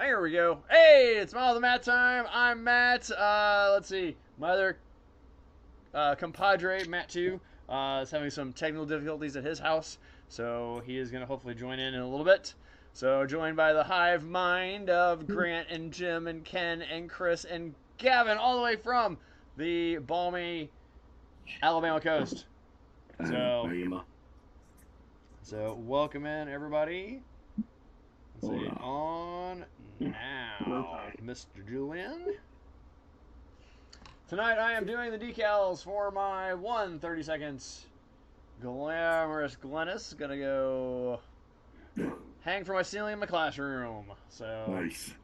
Here we go. Hey, it's Model the Matt time. I'm Matt. Let's see. My other compadre, Matt 2, is having some technical difficulties at his house, so he is going to hopefully join in a little bit. So, joined by the hive mind of Grant and Jim and Ken and Chris and Gavin, all the way from the balmy Alabama coast. So, welcome in, everybody. Let's see, on now, Mr. Julian. Tonight I am doing the decals for my 30 seconds. Glamorous Glennis gonna go hang from my ceiling in my classroom. So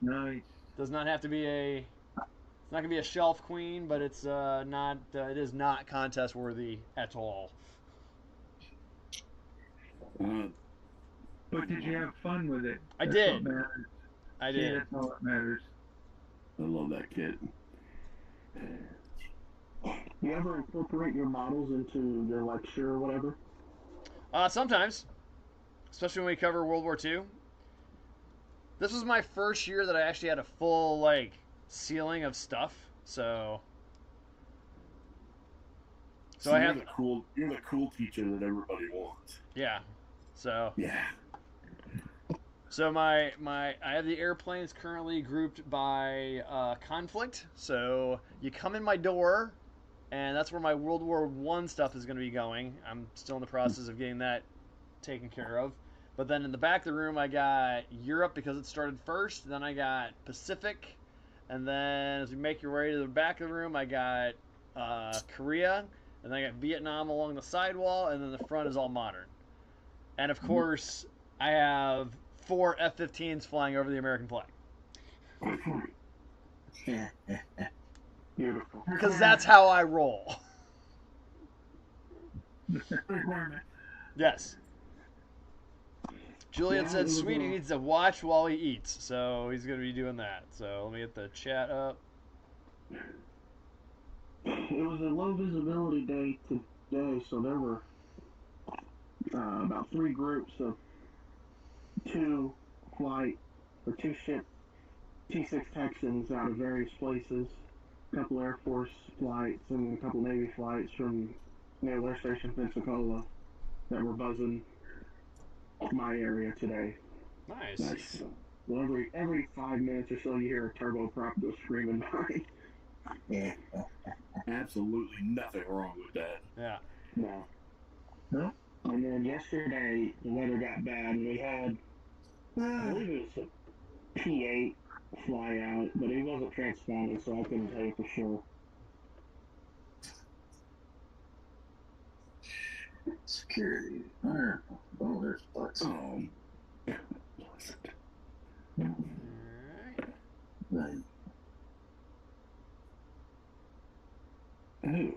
nice. Does not have to be a. It's not gonna be a shelf queen, but it's not. It is not contest worthy at all. But did you have fun with it? I did. I did. That's all that matters. I love that kid. You ever incorporate your models into your lecture or whatever? Sometimes, especially when we cover World War II. This was my first year that I actually had a full ceiling of stuff. So I have you're the cool teacher that everybody wants. Yeah. So yeah. So I have the airplanes currently grouped by conflict. So you come in my door, and that's where my World War I stuff is going to be going. I'm still in the process of getting that taken care of. But then in the back of the room, I got Europe because it started first. Then I got Pacific, and then as we make your way to the back of the room, I got Korea, and then I got Vietnam along the sidewall, and then the front is all modern. And of course, I have 4 F-15s flying over the American flag. Beautiful. Because that's how I roll. Yes. Julian said Sweetie needs to watch while he eats, so he's going to be doing that. So let me get the chat up. It was a low visibility day today, so there were about 3 groups of 2 ship T-6 Texans out of various places, a couple Air Force flights and a couple Navy flights from Naval Air Station Pensacola that were buzzing my area today. Nice. Well, every 5 minutes or so you hear a turboprop go screaming by. Yeah. Absolutely nothing wrong with that. Yeah. No. And then yesterday, the weather got bad, and we had, I believe it was a P-8 fly out, but it wasn't transponding, so I couldn't tell you for sure. Security. Oh, there's Flex. Right. Oh.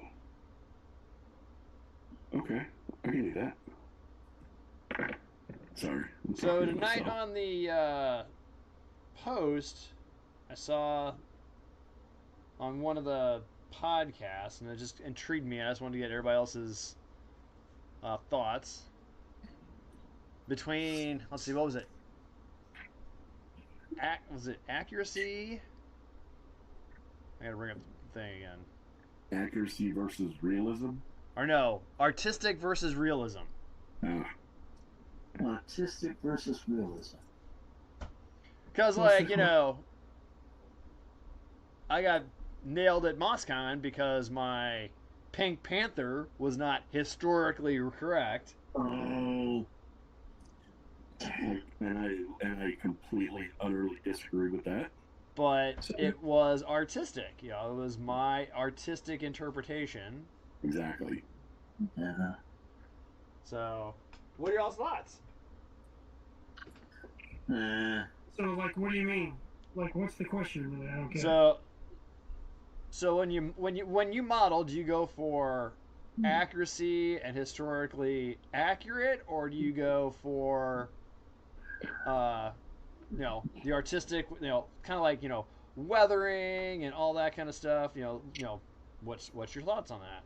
Okay. I can do that. Sorry. So tonight on the post, I saw on one of the podcasts, and it just intrigued me. I just wanted to get everybody else's thoughts between. Let's see, what was it? Was it accuracy? I gotta bring up the thing again. Accuracy versus realism? Or no, artistic versus realism. Artistic versus realism. Because, I got nailed at MOSCON because my Pink Panther was not historically correct. Oh. And I completely, utterly disagree with that. But it was artistic. It was my artistic interpretation. Exactly. Yeah. So, what are y'all's thoughts? So, what do you mean? What's the question? I don't get. So when you model, do you go for accuracy and historically accurate, or do you go for the artistic, kind of weathering and all that kind of stuff? What's your thoughts on that?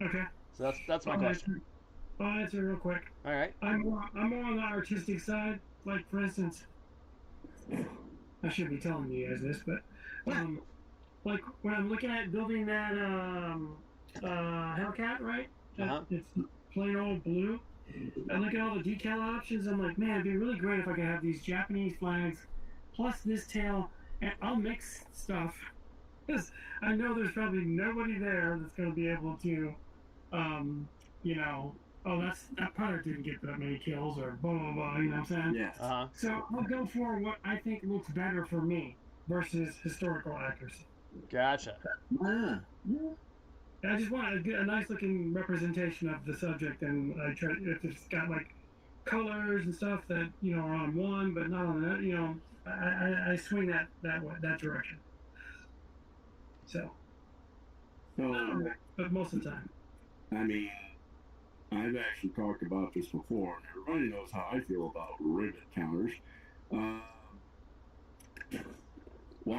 Okay. So that's my question. I'll answer real quick. All right. I'm more on the artistic side. Like, for instance, I should be telling you guys this, but like when I'm looking at building that Hellcat, right? It's plain old blue. I look at all the decal options. I'm like, man, it'd be really great if I could have these Japanese flags plus this tail, and I'll mix stuff because I know there's probably nobody there that's going to be able to, you know, oh, that pilot didn't get that many kills or blah blah blah. You know what I'm saying? Yes. So I'll go for what I think looks better for me versus historical accuracy. Gotcha. Yeah. I just want a nice looking representation of the subject, and I try if it's got like colors and stuff that you know are on one but not on the you know I swing that direction. So, but most of the time. I mean, I've actually talked about this before, and everybody knows how I feel about rivet counters. While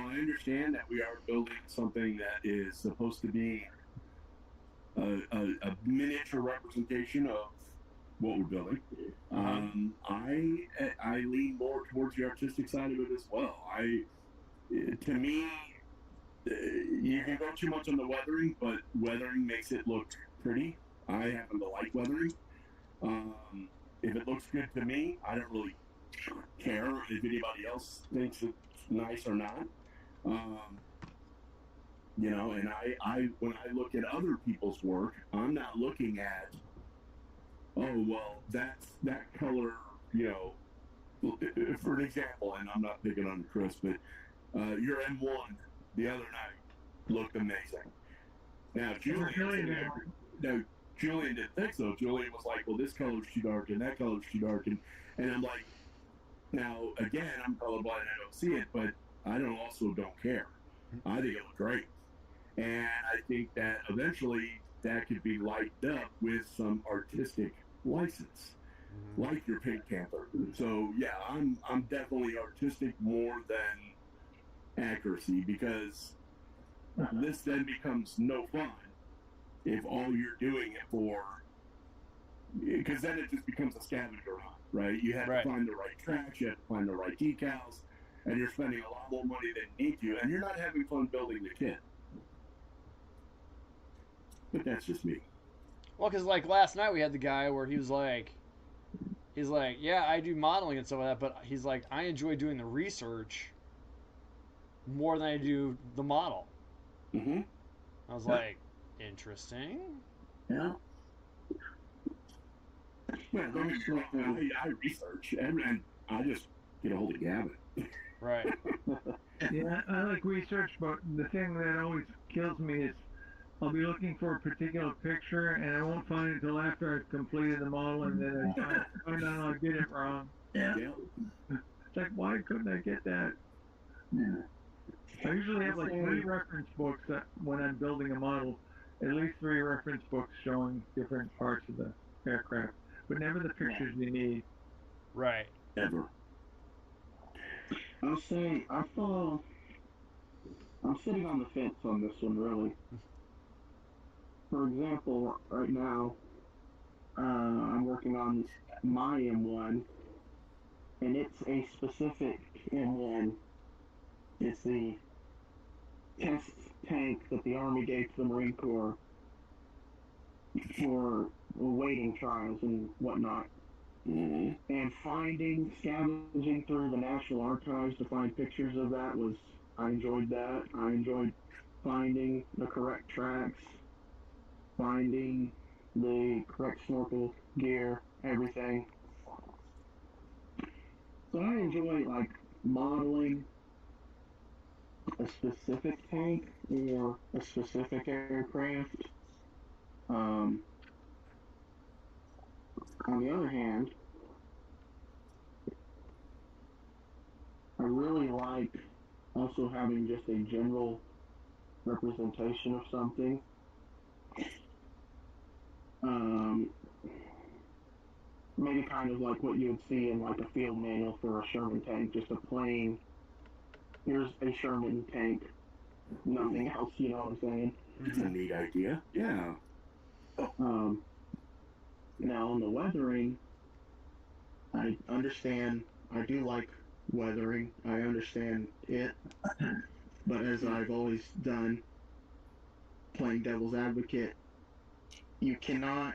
I understand that we are building something that is supposed to be a miniature representation of what we're building, I lean more towards the artistic side of it as well. To me, you can go too much on the weathering, but weathering makes it look pretty. I happen to like weathering. If it looks good to me, I don't really care if anybody else thinks it's nice or not. You know, and I when I look at other people's work, I'm not looking at, oh well, that color, you know, for an example, and I'm not picking on Chris, but your M1 the other night looked amazing. Now Julian didn't think so. Julian was like, well, this color's too dark and that color's too dark, and I'm like, now again, I'm colorblind, I don't see it, but I don't care. I think it looked great. And I think that eventually that could be lightened up with some artistic license, like your Pink Panther. So yeah, I'm definitely artistic more than accuracy, because this then becomes no fun if all you're doing it for, because then it just becomes a scavenger hunt, right? You have to find the right tracks, you have to find the right decals, and you're spending a lot more money than you need to, and you're not having fun building the kit. But that's just me. Well, because like last night we had the guy where he's like, yeah, I do modeling and stuff like that, but he's like, I enjoy doing the research more than I do the model. Mm-hmm. I was like, interesting. Yeah. Yeah, I research, and I just get a hold of Gavin. Right. Yeah, I like research, but the thing that always kills me is I'll be looking for a particular picture and I won't find it until after I've completed the model, and then I find out I get it wrong. Yeah. It's like, why couldn't I get that? Yeah. I usually have like 3 reference books that when I'm building a model, at least 3 reference books showing different parts of the aircraft, but never the pictures you need. Right. Ever. I'll say I'm sitting on the fence on this one, really. For example, right now, I'm working on my M1, and it's a specific M1. It's the test tank that the Army gave to the Marine Corps for waiting trials and whatnot. Mm-hmm. And scavenging through the National Archives to find pictures of that I enjoyed that. I enjoyed finding the correct tracks, finding the correct snorkel gear, everything. So I enjoy like modeling a specific tank or a specific aircraft. On the other hand, I really like also having just a general representation of something. Maybe kind of like what you would see in like a field manual for a Sherman tank, just a plain, here's a Sherman tank, nothing else, you know what I'm saying? It's a neat idea. Yeah. Now on the weathering, I understand, I do like weathering. I understand it, but as I've always done, playing devil's advocate, you cannot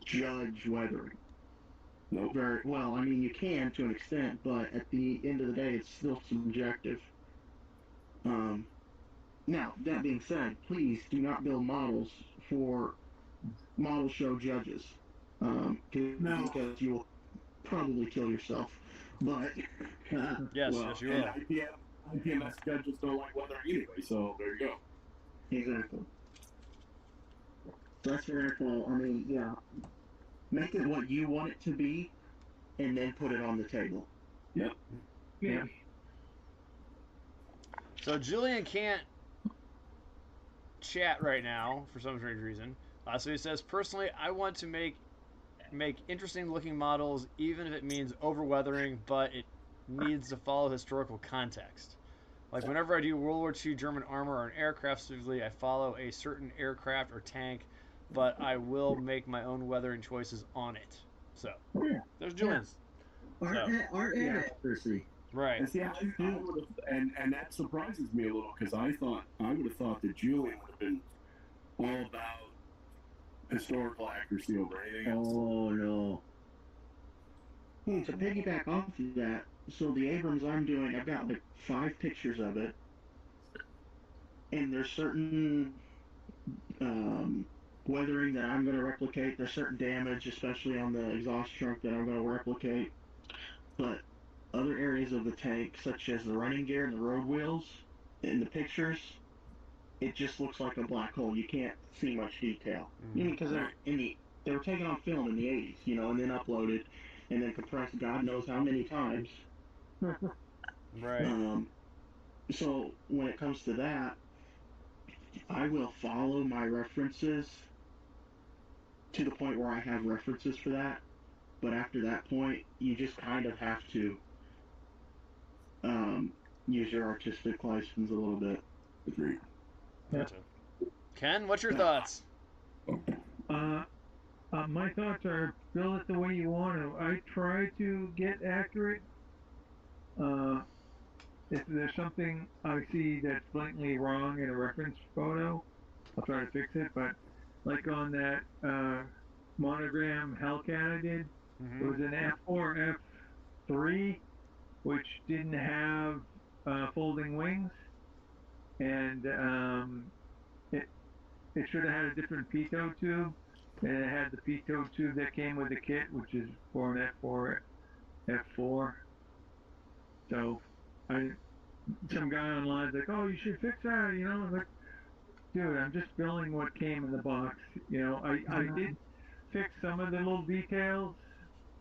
judge weathering. Nope. Very well. I mean, you can to an extent, but at the end of the day, it's still subjective. Now, that being said, please do not build models for model show judges, No. because you will probably kill yourself. But Yes, Well, yes, you and will. IPMS judges don't like weather anyway, so there you go. exactly. That's your fault. I mean, yeah. Make it what you want it to be, and then put it on the table. Yep. Yeah. So Julian can't chat right now for some strange reason. So he says, personally, I want to make interesting looking models, even if it means overweathering, but it needs to follow historical context. Like whenever I do World War II German armor or an aircraft specifically, I follow a certain aircraft or tank, but I will make my own weathering choices on it. So Yeah. there's Julian's. Art and Yeah. accuracy. Right. And see, I would have, and that surprises me a little because I would have thought that Julian would have been all about historical accuracy over anything else. Oh no. To piggyback off of that, so the Abrams I'm doing, I've got like 5 pictures of it, and there's certain weathering that I'm going to replicate. There's certain damage, especially on the exhaust trunk, that I'm going to replicate. But other areas of the tank, such as the running gear and the road wheels, in the pictures, it just looks like a black hole. You can't see much detail. Because they were taken on film in the 80s, and then uploaded, and then compressed God knows how many times. Right. So when it comes to that, I will follow my references to the point where I have references for that. But after that point, you just kind of have to use your artistic license a little bit. Agreed. Gotcha. Ken, what's your thoughts? My thoughts are build it the way you want to. I try to get accurate. If there's something I see that's blatantly wrong in a reference photo, I'll try to fix it. But like on that monogram Hellcat I did, it was an F4 F3, which didn't have folding wings, and it should have had a different pitot tube. And it had the pitot tube that came with the kit, which is for an F4 F4. So some guy online's like, "Oh, you should fix that," I'm like, dude, I'm just building what came in the box. I did fix some of the little details,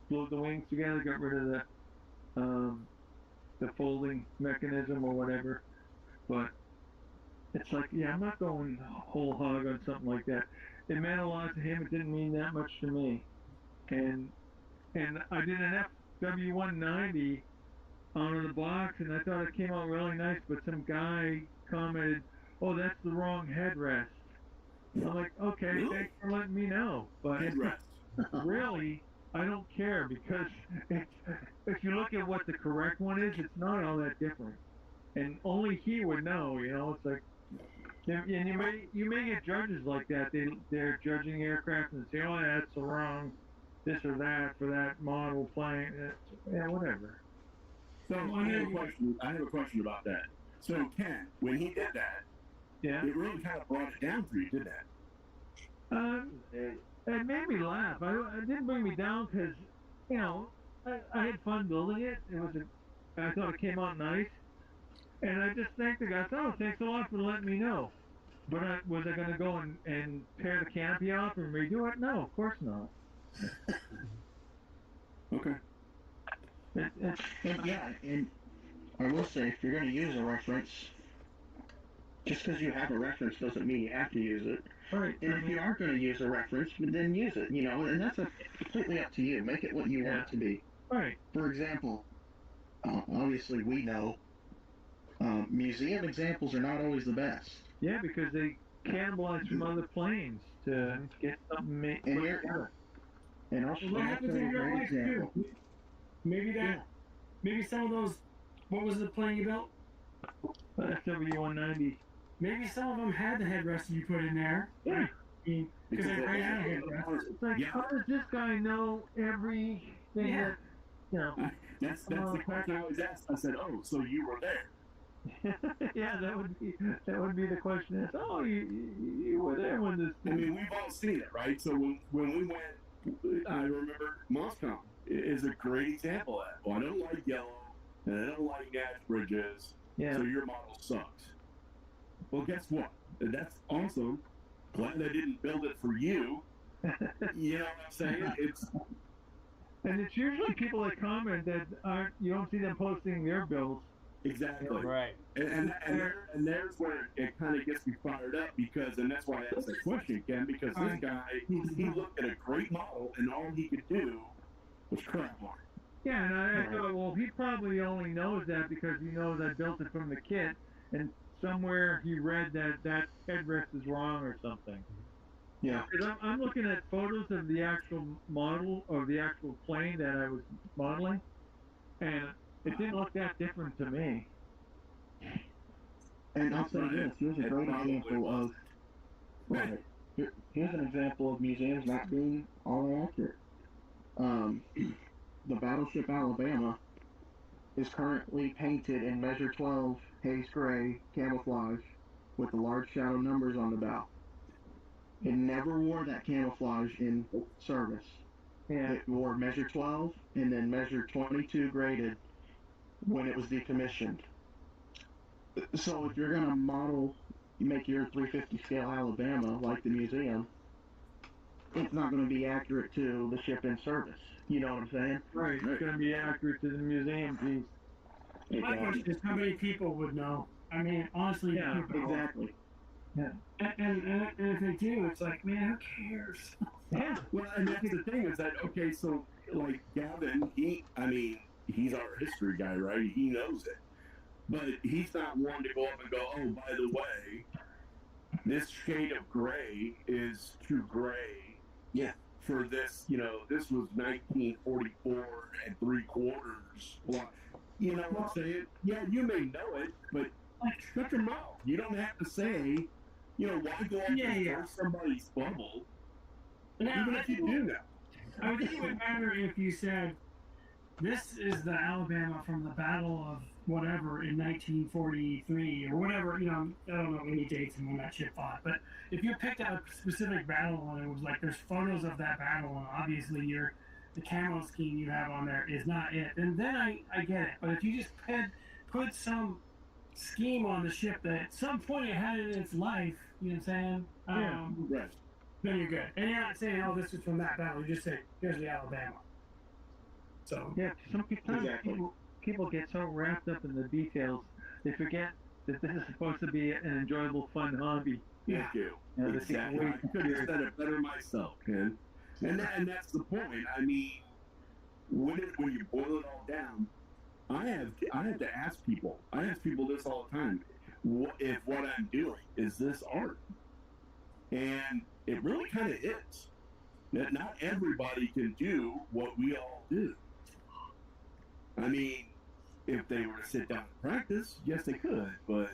glued the wings together, got rid of the folding mechanism or whatever. But it's like, yeah, I'm not going whole hog on something like that. It meant a lot to him. It didn't mean that much to me. And I did an FW190 on the box, and I thought it came out really nice, but some guy commented, "Oh, that's the wrong headrest." I'm like, okay, Really? thanks for letting me know. But Headrest. really, I don't care, because if you look at what the correct one is, it's not all that different. And only he would know, It's like, and you may get judges like that. They're judging aircraft and say, "Oh, that's the wrong this or that for that model plane." Yeah, whatever. So I have a question about that. So Ken, when he did that, Yeah. it really kind of brought it down for you, didn't it? It made me laugh. It didn't bring me down because, I had fun building it. I thought it came out nice. And I just thanked the guy. "Oh, thanks a lot for letting me know." But was I going to go and tear the canopy off and redo it? No, of course not. Okay. And I will say, if you're going to use a reference, just because you have a reference doesn't mean you have to use it. Right. And if you are going to use a reference, then use it, and that's completely up to you. Make it what you want it to be. Right. For example, obviously we know museum examples are not always the best. Yeah, because they cannibalize from other planes to get something made. And I'll show Well, that you happens a in real great life example. too. Maybe that maybe some of those. What was the plane you built? SW190. Maybe some of them had the headrest you put in there. Yeah. Because they ran out of headrest. It's like, Yeah. how does this guy know everything Yeah. that, you know? That's the question I always ask. I said, "Oh, so you were there?" Yeah, that would be the question. Is, oh, you were there when this. I mean, we've all seen it, right? So when we went, I remember Moscom is a great example of that. Well, I don't like yellow, and I don't like Nash bridges, Yeah. so your model sucks. Well, guess what? That's awesome. Glad I didn't build it for you. You know what I'm saying? It's And it's usually people that comment that you don't see them posting their builds. exactly. Right. And there's where it kind of gets me fired up because, and that's why I asked that question, Ken, because this guy, he looked at a great model and all he could do was crap on it. Yeah, and I thought, well, he probably only knows that because he knows I built it from the kit, and somewhere he read that headrest is wrong or something. Yeah. Because I'm looking at photos of the actual model, or the actual plane that I was modeling, and it didn't look that different to me. And I'll say this, here's a It great probably example of, right, here's an example of museums not being all accurate. The Battleship Alabama is currently painted in measure 12 haze gray camouflage with the large shadow numbers on the bow. It never wore that camouflage in service. Yeah. It wore measure 12 and then measure 22 graded when it was decommissioned. So if you're going to model, make your 350 scale Alabama like the museum, it's not going to be accurate to the ship in service. You know what I'm saying? Right, it's going to be accurate to the museum piece. My question is, how many people would know? I mean, honestly, Yeah, people. Exactly. And if they do, it's like, man, who cares? Yeah. Well, and that's the thing is that, okay, so like Gavin, he's our history guy, right? He knows it. But he's not one to go up and go, oh, by the way, this shade of gray is too gray. Yeah. For this, this was 1944 and 3/4. Well, you know what I'm saying? Yeah, you may know it, but shut your mouth. You don't have to say, why go up and burst somebody's bubble, Now, even if you do know. I think it would matter if you said, this is the Alabama from the Battle of whatever in 1943 or whatever, I don't know any dates and when that ship fought, but if you picked out a specific battle and it was like there's photos of that battle and obviously the camo scheme you have on there is not it, and then I get it. But if you just put some scheme on the ship that at some point it had in its life, you know what I'm saying? Right. Then you're good. And you're not saying, oh, this is from that battle. You just say, here's the Alabama. So Yeah, sometimes people get so wrapped up in the details, they forget that this is supposed to be an enjoyable, fun hobby. Thank you. Yeah, this is Exactly. way I could have said it better myself, Ken. And that's the point. I mean, when you boil it all down, I have to ask people. I ask people this all the time. If what I'm doing is this art, and it really kind of is. That not everybody can do what we all do. I mean, if they were to sit down and practice, yes, they could. But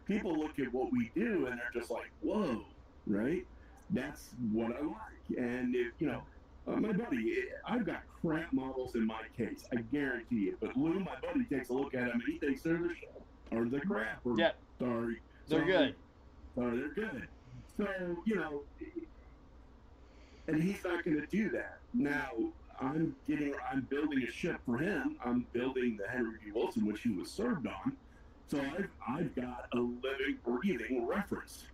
people look at what we do and they're just like, "Whoa!" Right? That's what I like. And if my buddy, I've got crap models in my case. I guarantee it. But Lou, my buddy, takes a look at them and he thinks they're the shit or the crap. Or, Yeah. Sorry. They're good. Sorry, they're good. So and he's not going to do that. Now, I'm building a ship for him. I'm building the Henry B. Wilson, which he was served on. So I've got a living, breathing reference.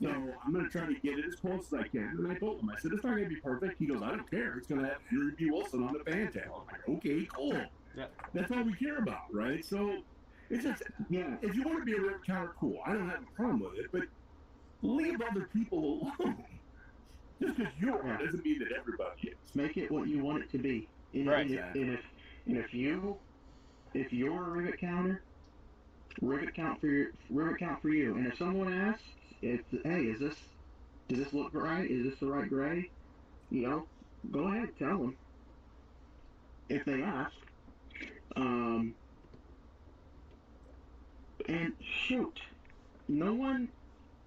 So I'm going to try to get it as close as I can. And I told him, I said, it's not going to be perfect. He goes, I don't care. It's going to have Henry B. Wilson on the fantail. I'm like, okay, cool. Yeah. That's all we care about, right? So it's just, if you want to be a rip counter, cool. I don't have a problem with it, but leave other people alone. Just because you are doesn't mean that everybody is. Make it what you want it to be. Right. And if you're a rivet counter, rivet count for you. And if someone asks, hey, does this look right? Is this the right gray? Go ahead, tell them. if they ask. And shoot, no one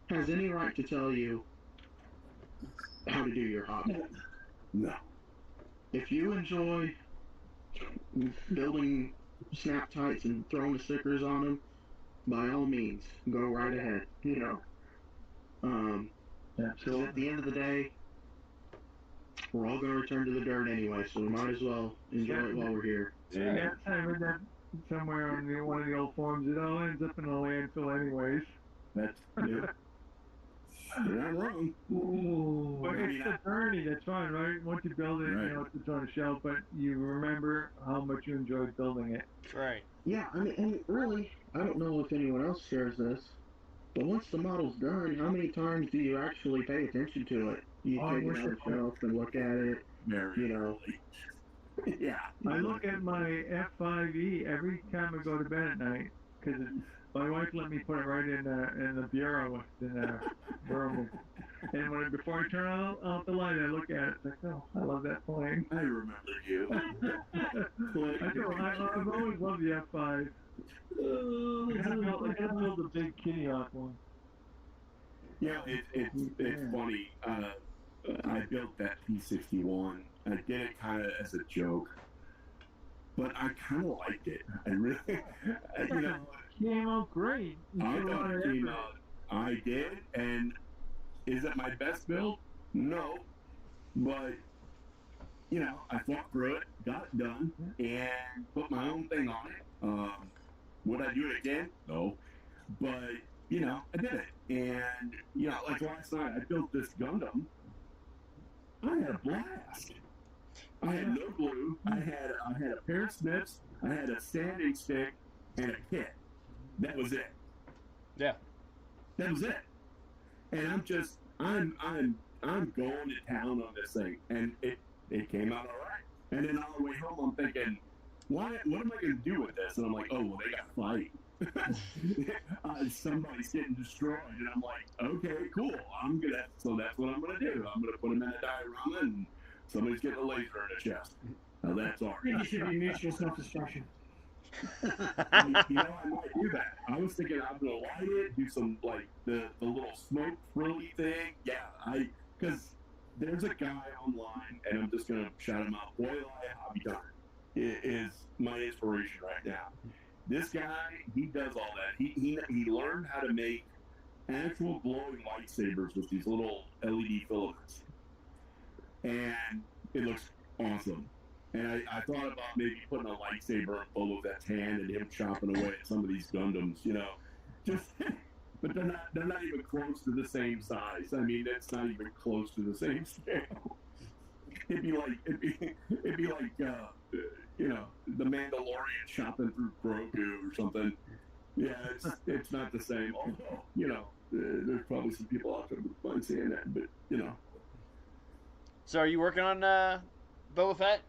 has any right to tell you how to do your hobby. No. If you enjoy building snap tights and throwing the stickers on them, by all means, go right ahead. So at the end of the day, we're all going to return to the dirt anyway, so we might as well enjoy it while we're here. Yeah, I read that somewhere on one of the old forums. It all ends up in a landfill anyways. That's you're not wrong. But it's the journey that's fun, right? Once you build it, Right. you know, it's on a shelf, but you remember how much you enjoyed building it. Right. Yeah, I mean, and really, I don't know if anyone else shares this, but once the model's done, how many times do you actually pay attention to it? You take it off the shelf and look at it, Very you know. yeah. I look at my F5E every time I go to bed at night because my wife let me put it right in the bureau in the room. And before I turn out the light, I look at it. It's like, oh, I love that plane. I remember you. I've always loved the F5. I gotta build a big kitty off one. Yeah, it's funny. I built that P61. I did it kind of as a joke, but I kind of liked it. I really, you know, Came out great. I thought it came out. I did, and is it my best build? No, but you know, I fought through it, got it done, and put my own thing on it. Would I do it again? No, but you know, I did it, and you know, like last night, I built this Gundam. I had a blast. I had no glue. I had a pair of snips. I had a sanding stick and a kit. That was it. Yeah. That was it. And I'm going to town on this thing, and it came out all right. And then on the way home, I'm thinking, what am I going to do with this? And I'm like, oh well, they got to fight. Somebody's getting destroyed, and I'm like, okay, cool. So that's what I'm gonna do. I'm gonna put them in a diorama, and somebody's getting a laser in the chest. Now that's all I think right. it should be mutual self-destruction. You know, I might do that. I was thinking I'm gonna light it, do some like the little smoke frilly thing. Yeah, because there's a guy online, and I'm just gonna shout him out. Boy, Hobby Time is my inspiration right now. This guy, he does all that. He learned how to make actual glowing lightsabers with these little LED filaments. And it looks awesome. And I thought about maybe putting a lightsaber in Boba Fett's hand and him chopping away at some of these Gundams, you know. But they're not even close to the same size. I mean, it's not even close to the same scale. It'd be like you know, the Mandalorian chopping through Grogu or something. Yeah, it's not the same. Although, you know, there's probably some people out there who might saying that, but you know. So are you working on Boba Fett?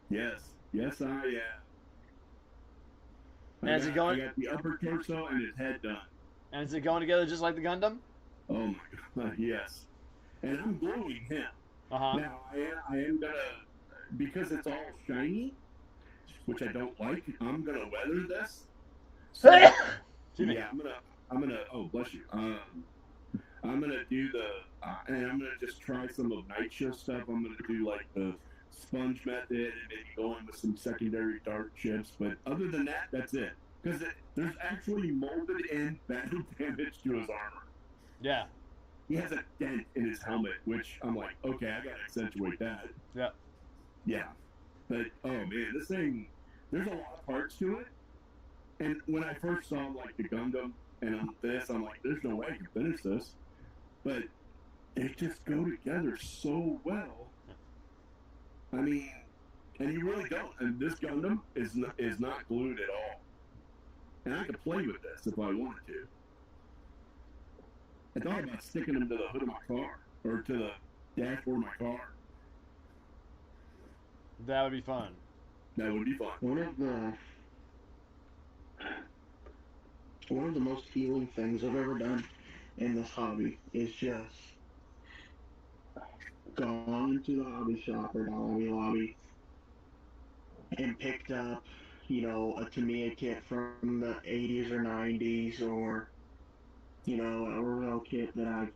Yes, I am. And is it going? I got the upper torso and his head done. And is it going together just like the Gundam? Oh my god, yes. And I'm gluing him. Uh-huh. Now I am gonna, because it's all shiny, which I don't like. I'm gonna weather this. So, Excuse me. yeah, I'm gonna. Oh, bless you. I'm gonna do and I'm gonna just try some of Night Shift stuff. I'm gonna do like the sponge method and maybe go in with some secondary dark chips. But other than that, that's it. Because there's actually molded in battle damage to his armor. Yeah. He has a dent in his helmet, which I'm like, okay, I gotta accentuate that. Yeah. Yeah. But, oh man, this thing, there's a lot of parts to it. And when I first saw, like, the Gundam and this, I'm like, there's no way I can finish this. But they just go together so well. I mean, and you really don't. And this Gundam is not glued at all. And I could play with this if I wanted to. I thought about sticking them to the hood of my car, or to the dashboard of my car. That would be fun. That would be fun. One of the most healing things I've ever done in this hobby is just gone to the hobby shop or the Hobby Lobby and picked up, a Tamiya kit from the 80s or 90s, or an Orville kit or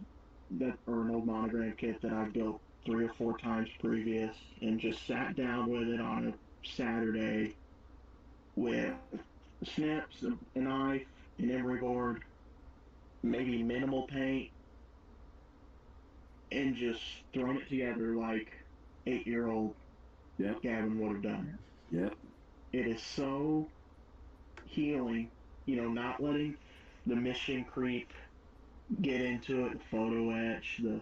an old monogram kit that I've built 3 or 4 times previous, and just sat down with it on a Saturday with snips, a knife, an emery board, maybe minimal paint, and just thrown it together like 8-year-old Yep. Gavin would have done. Yep. It is so healing, not letting the mission creep get into it, the photo etch, the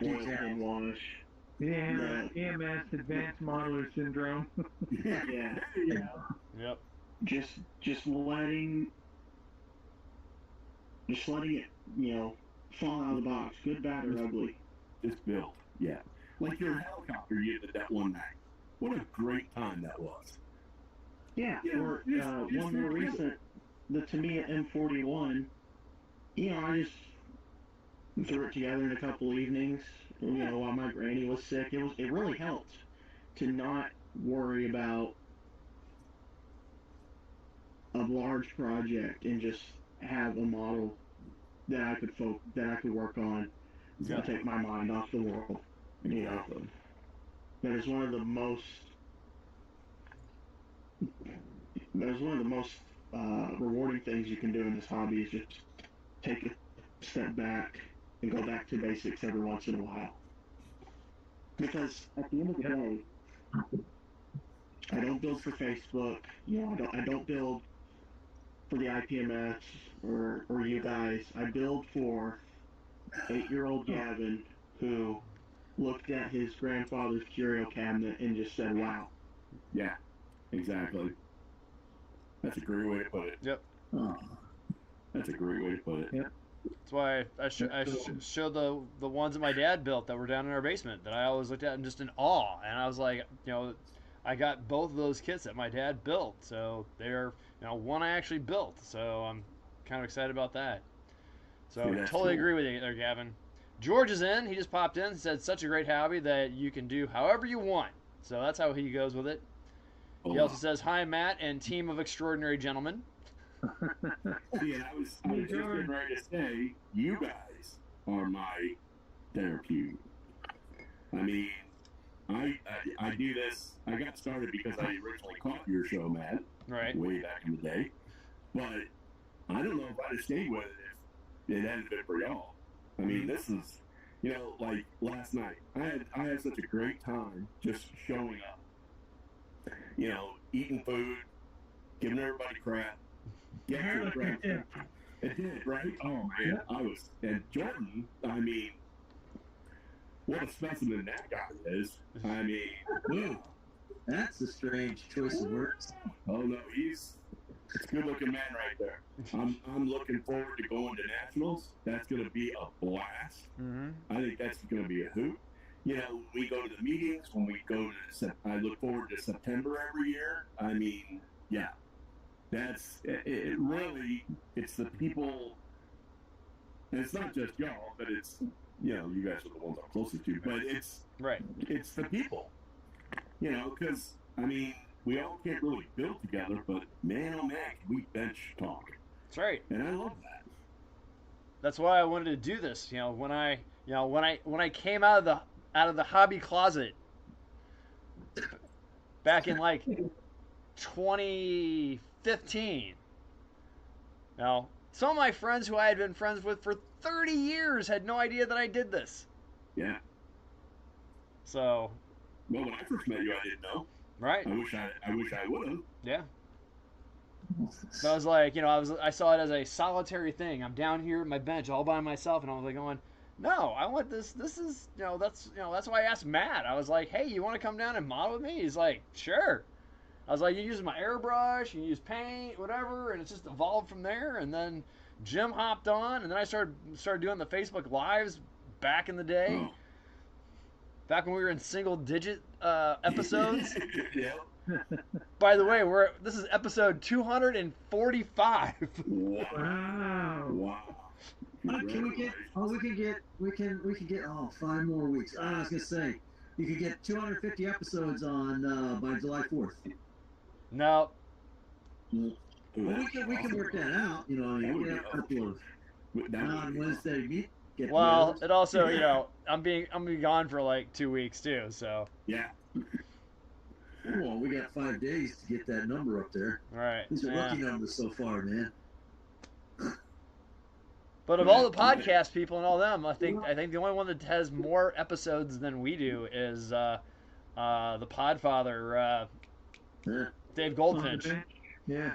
oil pin wash. Yeah, EMS, Advanced Modeler Syndrome. Yeah. Yep. Just letting it, fall out of the box, good, bad, or ugly. Just built. Yeah. Like your helicopter you did that one night. What a great time that was. Yeah. Yeah, Or just one more recent, the Tamiya M41. I just threw it together in a couple evenings. While my granny was sick, it really helped to not worry about a large project and just have a model that I could work on Yeah. to take my mind off the world. Exactly. That is one of the most rewarding things you can do in this hobby, is just take a step back and go back to basics every once in a while. Because at the end of the day, I don't build for Facebook. I don't build for the IPMS or you guys. I build for 8-year-old Gavin who looked at his grandfather's curio cabinet and just said, "Wow." Yeah. Exactly. That's a great way to put it. Yep. That's a great way to put it. Yep. That's why I showed the ones that my dad built that were down in our basement that I always looked at and just in awe. And I was like, I got both of those kits that my dad built. So they're, one I actually built. So I'm kind of excited about that. So Yeah, that's totally cool. agree with you there, Gavin. George is in. He just popped in and said, such a great hobby that you can do however you want. So that's how he goes with it. Oh, He also says, hi, Matt and team of extraordinary gentlemen. See, and I was just getting ready to say, you guys are my therapy. I mean, I do this. I got started because I originally caught your show, Matt, Right. way back in the day. But I don't know if I'd have stayed with it if it hadn't been for y'all. I mean, this is, like last night. I had such a great time just showing up. Eating food, giving everybody crap. Getting to the crap. It did, right? Oh man, and Jordan. I mean, what a specimen that guy is. I mean, Ooh, that's a strange choice of words. oh no, he's a good-looking man right there. I'm looking forward to going to nationals. That's going to be a blast. Mm-hmm. I think that's going to be a hoot. We go to the meetings, when we go to, I look forward to September every year. I mean, yeah, that's it. Really, it's the people, and it's not just y'all, but it's you guys are the ones I'm closest to. But it's the people, because I mean, we all can't really build together, but man, oh man, can we bench talk. That's right. And I love that. That's why I wanted to do this. When I came out of the hobby closet back in like 2015. Now, some of my friends who I had been friends with for 30 years had no idea that I did this. Yeah. So, Well, when I first met you, I didn't know. right? I wish I would have. Yeah. But I was like, I saw it as a solitary thing. I'm down here at my bench all by myself, and I was like going, no, I want this. This is, that's why I asked Matt. I was like, hey, you want to come down and model with me? He's like, sure. I was like, you use my airbrush, you use paint, whatever, and it's just evolved from there. And then Jim hopped on, and then I started doing the Facebook Lives back in the day, Oh. back when we were in single-digit episodes. Yeah. By the way, this is episode 245. Wow. Wow. Wow. Can we get? Oh, we can get. Oh, 5 more weeks. I was gonna say, you could get 250 episodes on by July 4th. No. Well, we can work that out. You know, I mean, we have a couple of on Wednesday meet. Well, it also, you know, I'm being gone for like 2 weeks too, so. Yeah. Well, we got 5 days to get that number up there. All right. These are rookie numbers so far, man. But of all the podcast people and all them, I think the only one that has more episodes than we do is the Podfather, Dave Goldfinch. Yeah.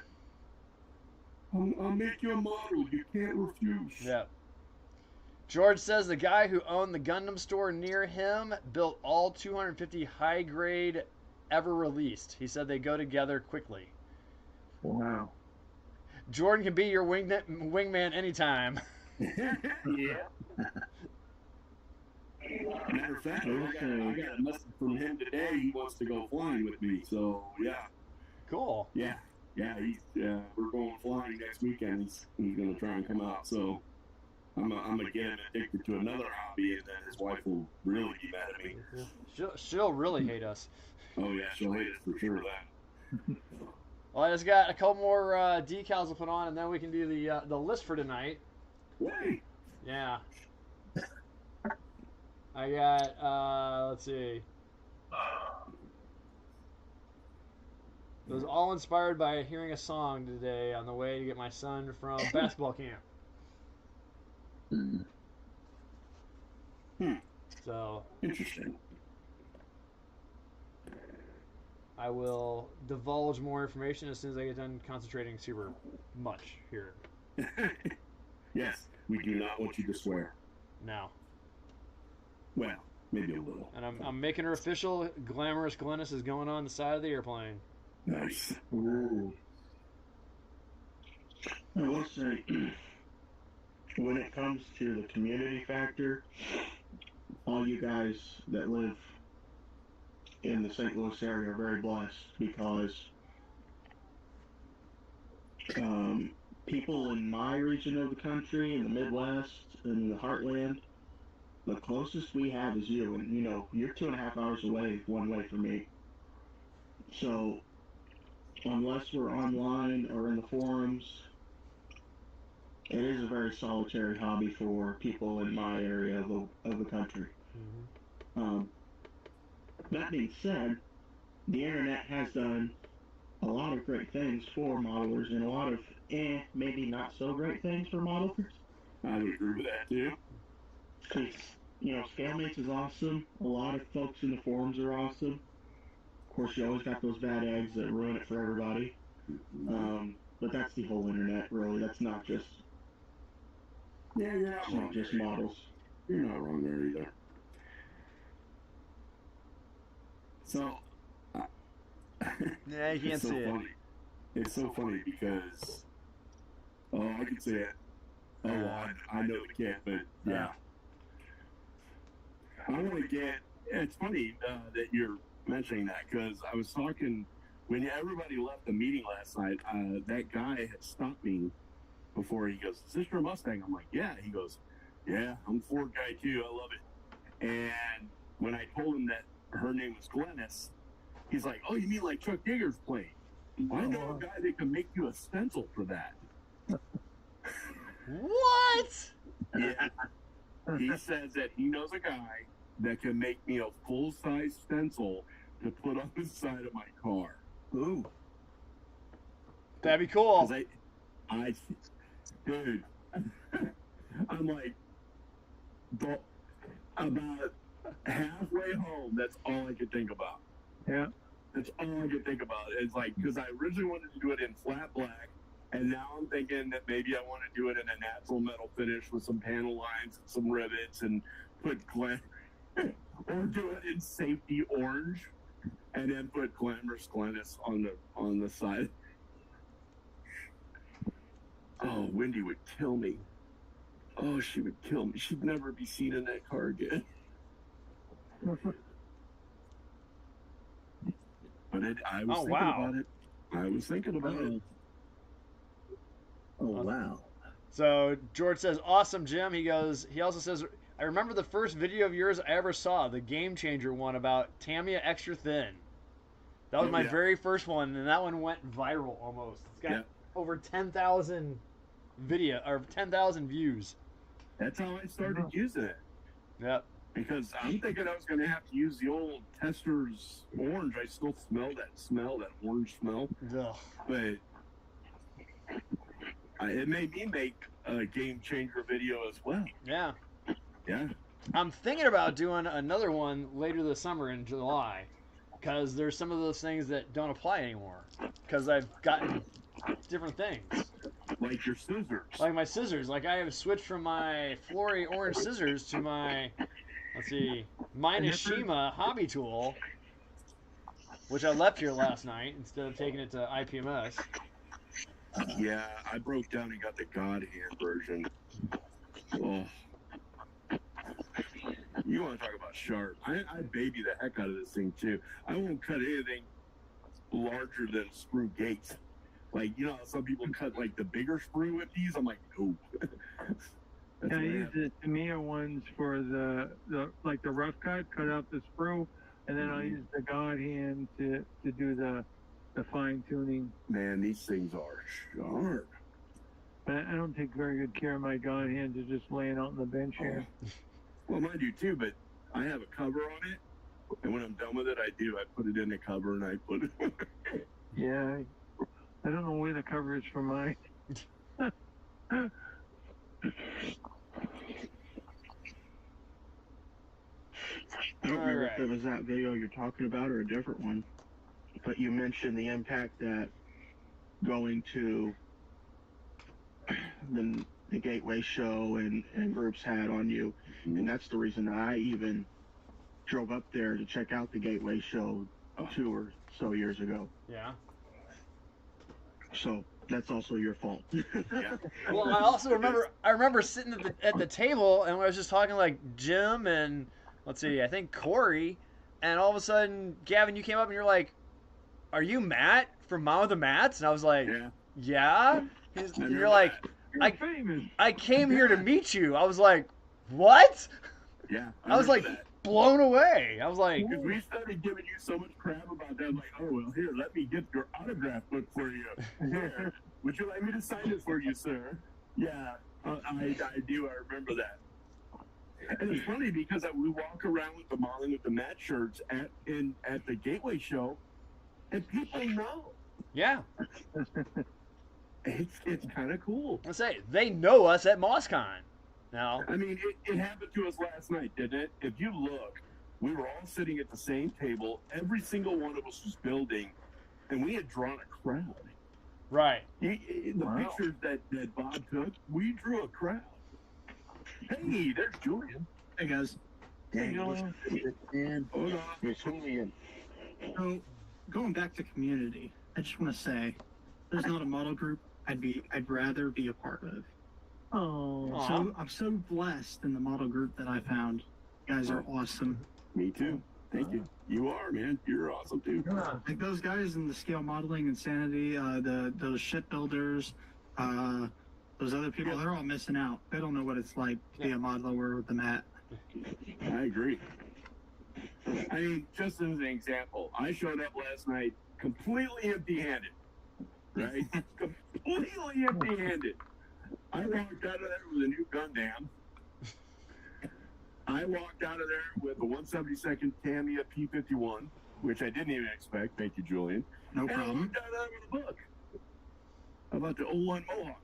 I'll make you a model. You can't refuse. Yeah. George says the guy who owned the Gundam store near him built all 250 high grade ever released. He said they go together quickly. Wow. Jordan can be your wingman anytime. Yeah. Matter of fact, I got a message from him today. He wants to go flying with me. So yeah. Cool. Yeah. We're going flying next weekend. He's gonna try and come out. So I'm gonna get him addicted to another hobby, and then his wife will really be mad at me. She'll really hate us. Oh yeah, she'll hate us for sure. That. Well, I just got a couple more decals to put on, and then we can do the list for tonight. Wait. Yeah. I got, let's see. It was all inspired by hearing a song today on the way to get my son from basketball camp. So. Interesting. I will divulge more information as soon as I get done concentrating super much here. Yes, we do not want you to swear. No. Well, maybe a little. And I'm making her official. Glamorous Glennis is going on the side of the airplane. Nice. Ooh. I will say, when it comes to the community factor, all you guys that live in the St. Louis area are very blessed because people in my region of the country, in the Midwest, in the Heartland, the closest we have is you. And, you know, you're 2.5 hours away one way from me. So, unless we're online or in the forums, it is a very solitary hobby for people in my area of the country. Mm-hmm. That being said, the internet has done a lot of great things for modelers and a lot of maybe not so great things for modelers. I would agree with that too. Because, you know, Scalemates is awesome. A lot of folks in the forums are awesome. Of course, you always got those bad eggs that ruin it for everybody. But that's the whole internet, really. That's not just Yeah, you're not wrong. just models. You're not wrong there either. So, Yeah, you can't it's so see it. funny. It's so funny because, I can say it. Oh, well, I know the kid, but yeah. I want to get. It's funny that you're mentioning that because I was talking when everybody left the meeting last night. That guy had stopped me before. He goes, "Is this your Mustang?" I'm like, "Yeah." He goes, "Yeah, I'm a Ford guy too. I love it." And when I told him that her name was Glennis, he's like, "Oh, you mean like Chuck Yeager's plane?" I know a guy that can make you a stencil for that. What? Yeah. He says that he knows a guy that can make me a full-size stencil to put on the side of my car. Ooh. That'd be cool. 'Cause dude, I'm like, about halfway home, that's all I could think about. Yeah. That's all I could think about. It's like, because I originally wanted to do it in flat black, and now I'm thinking that maybe I want to do it in a natural metal finish with some panel lines and some rivets and put or do it in safety orange and then put Glamorous Glennis on the side. Oh, Wendy would kill me. Oh, she would kill me. She'd never be seen in that car again. But I was thinking about it. I was thinking about it. Oh, wow. So George says, awesome, Jim. He also says, I remember the first video of yours I ever saw, the Game Changer one about Tamiya Extra Thin. That was my very first one, and that one went viral almost. It's got over 10,000 views. That's how I started using it. Yep. Because I'm thinking I was going to have to use the old Tester's orange. I still smell, that orange smell. Ugh. But it made me make a Game Changer video as well. Yeah. Yeah. I'm thinking about doing another one later this summer in July, because there's some of those things that don't apply anymore. Because I've gotten different things. Like your scissors. Like my scissors. Like I have switched from my Flory orange scissors to my, Mineshima hobby tool, which I left here last night instead of taking it to IPMS. Yeah, I broke down and got the God Hand version. Oh. You want to talk about sharp. I baby the heck out of this thing, too. I won't cut anything larger than screw gates. Like, you know, some people cut, like, the bigger sprue with these. I'm like, no. I use the Tamiya ones for the rough cut out the sprue, and then I use the God Hand to do the fine tuning. Man, these things are sharp. But I don't take very good care of my God Hand. They're just laying out on the bench here. Well, mine do too, but I have a cover on it, and when I'm done with it, I put it in the cover and I put it. Yeah, I don't know where the cover is for mine. I don't remember if it was that video you're talking about or a different one, but you mentioned the impact that going to the Gateway show and groups had on you, and that's the reason that I even drove up there to check out the Gateway show 2 or so years ago. Yeah. So that's also your fault. Yeah. Well, I remember sitting at the table, and I was just talking like Jim and I think Corey, and all of a sudden, Gavin, you came up and you're like, "Are you Matt from Mom of the Mats?" And I was like, "Yeah." You're like, I came here to meet you. I was like, what? Yeah. I was like blown away. I was like, because we started giving you so much crap about that. I'm like, oh well, here, let me get your autograph book for you. Here, would you like me to sign it for you, sir? Yeah, I do. I remember that. And it's funny because we walk around with the Marlin with the Mat shirts at the Gateway show, and people know. Yeah. It's kind of cool. I say they know us at MossCon. Now, I mean, it happened to us last night, didn't it? If you look, we were all sitting at the same table. Every single one of us was building, and we had drawn a crowd. Right. The pictures that Bob took, we drew a crowd. Hey, there's Julian. Hey guys. Hey, Julian. And Hold on. It's Julian. so, going back to community, I just want to say, there's not a model group I'd rather be a part of. Oh. So I'm so blessed in the model group that I found. You guys are awesome. Me too. Thank you. You are, man. You're awesome too. Like those guys in the scale modeling insanity, those shipbuilders, those other people, they're all missing out. They don't know what it's like to be a modeler with the mat. I agree. I mean, just as an example, I showed up last night completely empty-handed. Right? Completely empty-handed. I walked out of there with a new Gundam. I walked out of there with a 172nd Tamiya P51, which I didn't even expect. Thank you, Julian. No problem. And I walked out of there with a book about the 01 Mohawk,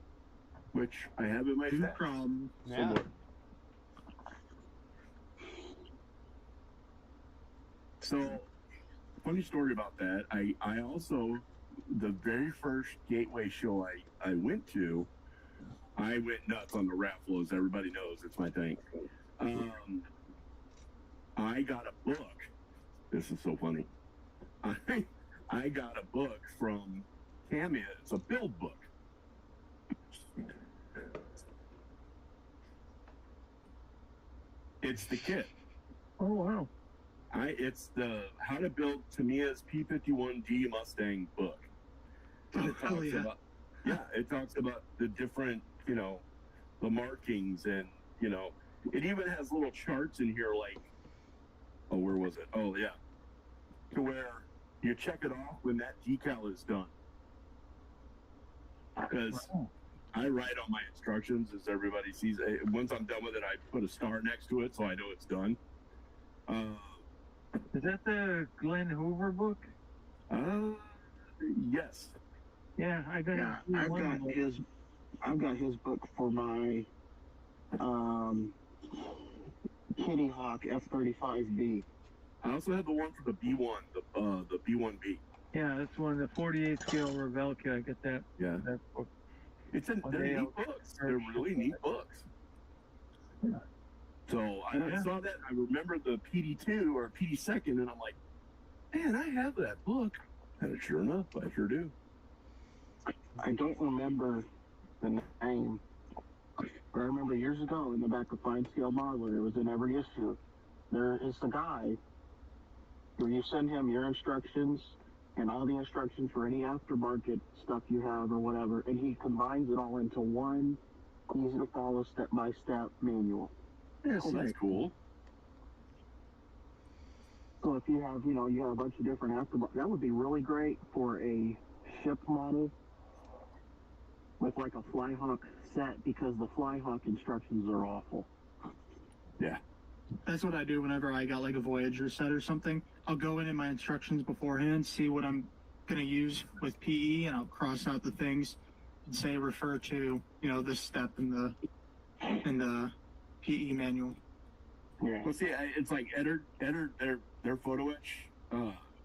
which I have in my No stash problem. somewhere. So, funny story about that. I also, the very first Gateway show I went to, I went nuts on the raffle, as everybody knows. It's my thing. I got a book. This is so funny. I got a book from Tamiya. It's a build book. It's the kit. Oh, wow. It's the How to Build Tamiya's P51D Mustang book. Oh, It hell talks yeah. about, it talks about the different, the markings, and it even has little charts in here, like, oh, where was it? Oh, yeah, to where you check it off when that decal is done. Because I write on my instructions, as everybody sees. Once I'm done with it, I put a star next to it so I know it's done. Is that the Glenn Hoover book? Yes. Yeah, I got. Yeah, I've got his book for my Kitty Hawk F-35B. I also have the one for the B1, the B1B. Yeah, that's one, the 48 scale Revelka. I get that. Yeah. That book. They're neat books. They're really neat books. Yeah. So I saw that. I remember the PD2 or PD2nd, and I'm like, man, I have that book. And sure enough, I sure do. I don't remember the name, but I remember years ago in the back of Fine Scale Modeler, it was in every issue. There is the guy where you send him your instructions and all the instructions for any aftermarket stuff you have or whatever, and he combines it all into one easy to follow step-by-step manual. Oh, that's cool. So if you have, you have a bunch of different aftermarket, that would be really great for a ship model with like a Flyhawk set, because the Flyhawk instructions are awful. Yeah. That's what I do whenever I got like a Voyager set or something. I'll go in my instructions beforehand, see what I'm going to use with PE, and I'll cross out the things and say refer to, this step in the PE manual. Yeah. Well, see, it's like their photo etch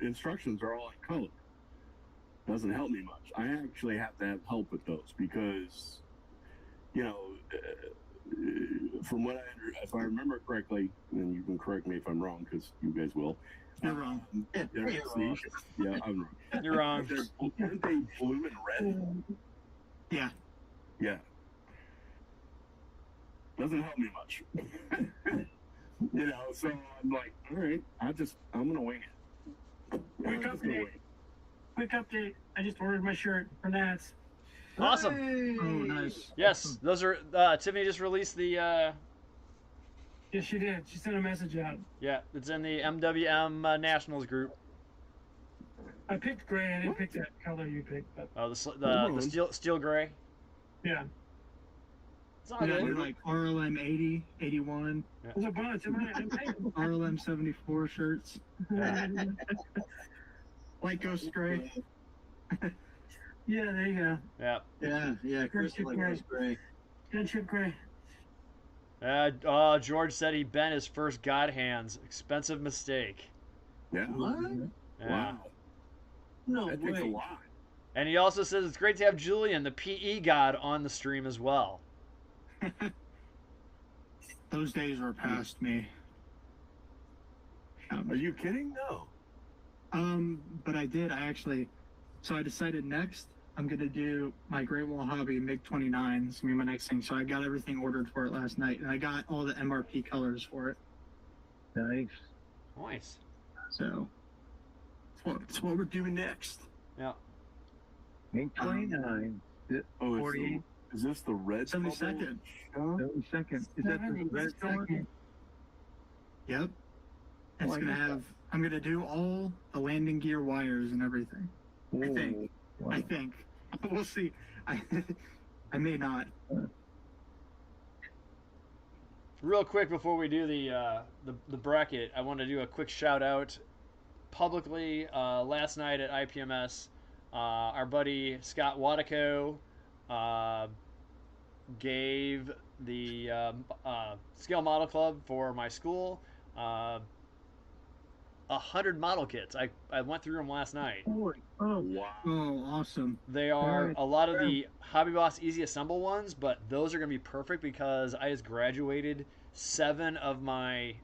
instructions are all in color. Doesn't help me much. I actually have to have help with those because, from what if I remember correctly, and you can correct me if I'm wrong because you guys will. You're wrong. Yeah, I'm wrong. You're wrong. Aren't they blue and red? Yeah. Yeah. Doesn't help me much. So I'm like, all right, I'm gonna wing it. Quick update. I just ordered my shirt for Nats. Awesome. Hey! Oh, nice. Yes, those are. Tiffany just released the. Yes, she did. She sent a message out. Yeah, it's in the MWM Nationals group. I picked gray. I didn't pick that color you picked, but Oh, the steel gray. yeah. It's all Yeah, good. like RLM 80, 81, There's a bunch. RLM 74 shirts. Light Ghost Gray. Yeah, there you go. Yeah. Yeah, Crystal was great. Good chip gray. George said he bent his first God hands. Expensive mistake. Yeah. What? Yeah. Wow. No That takes a way. lot. And he also says it's great to have Julian, the PE god, on the stream as well. Those days were past me. Are you kidding? No. But I did. So I decided next I'm gonna do my Great Wall Hobby MiG-29. It's gonna be my next thing. So I got everything ordered for it last night, and I got all the MRP colors for it. Nice. Nice. So that's what we're doing next. Yeah. Ink 29. Oh, 48. is this the red? 72nd. bubble? 72nd. Is that the red one? Yep. It's I gonna get have. I'm gonna do all the landing gear wires and everything. I think. Wow. I think. We'll see. I may not. Real quick before we do the bracket, I want to do a quick shout out publicly. Last night at IPMS, our buddy Scott Watico gave the Scale Model Club for my school 100 model kits. I went through them last night. Oh, Wow. Oh, awesome. They are Right. a lot of the Hobby Boss Easy Assemble ones, but those are going to be perfect because I just graduated 7 of my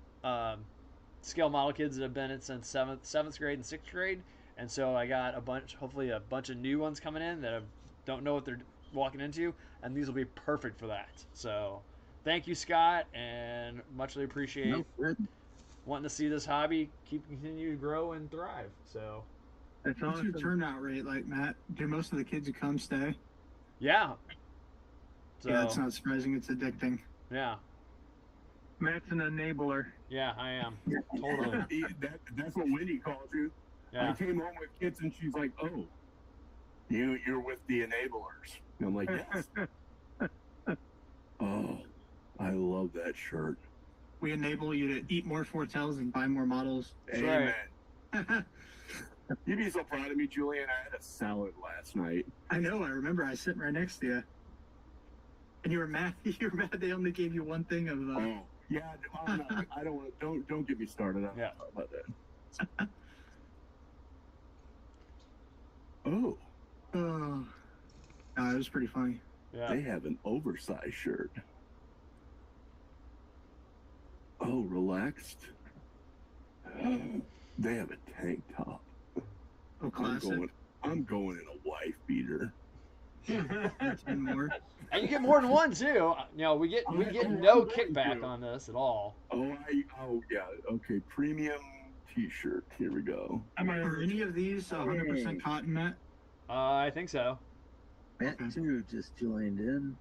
scale model kids that have been in since 7th grade and 6th grade. And so I got hopefully a bunch of new ones coming in that don't know what they're walking into, and these will be perfect for that. So thank you, Scott, and muchly appreciate No, good. wanting to see this hobby continue to grow and thrive. So that's What's your awesome. turnout rate like, Matt? Do most of the kids who come stay? yeah, So, Yeah, it's not surprising. It's addicting. yeah. Matt's an enabler. Yeah, I am. Totally. That's what Wendy calls you. I Yeah. came home with kids and she's like, "Oh, you're with the enablers." And I'm like, "Yes." Oh, I love that shirt. We enable you to eat more Fortels and buy more models. That's Amen. right. You'd be so proud of me, Julian. I had a salad last night. I know. I remember. I was sitting right next to you, and you were mad. You were mad. They only gave you one thing of. Oh, yeah. I don't want. Don't get me started on Yeah. about that. Oh, Oh, no, it was pretty funny. Yeah. they have an oversized shirt. Oh, relaxed. They have a tank top. Oh, classic. I'm going in a wife beater. 10 more. And you get more than one too. You know, we get no kickback on this at all. Oh yeah. Okay, premium T-shirt. Here we go. Are any of these 100% cotton, Matt? I think so. Matt too just joined in.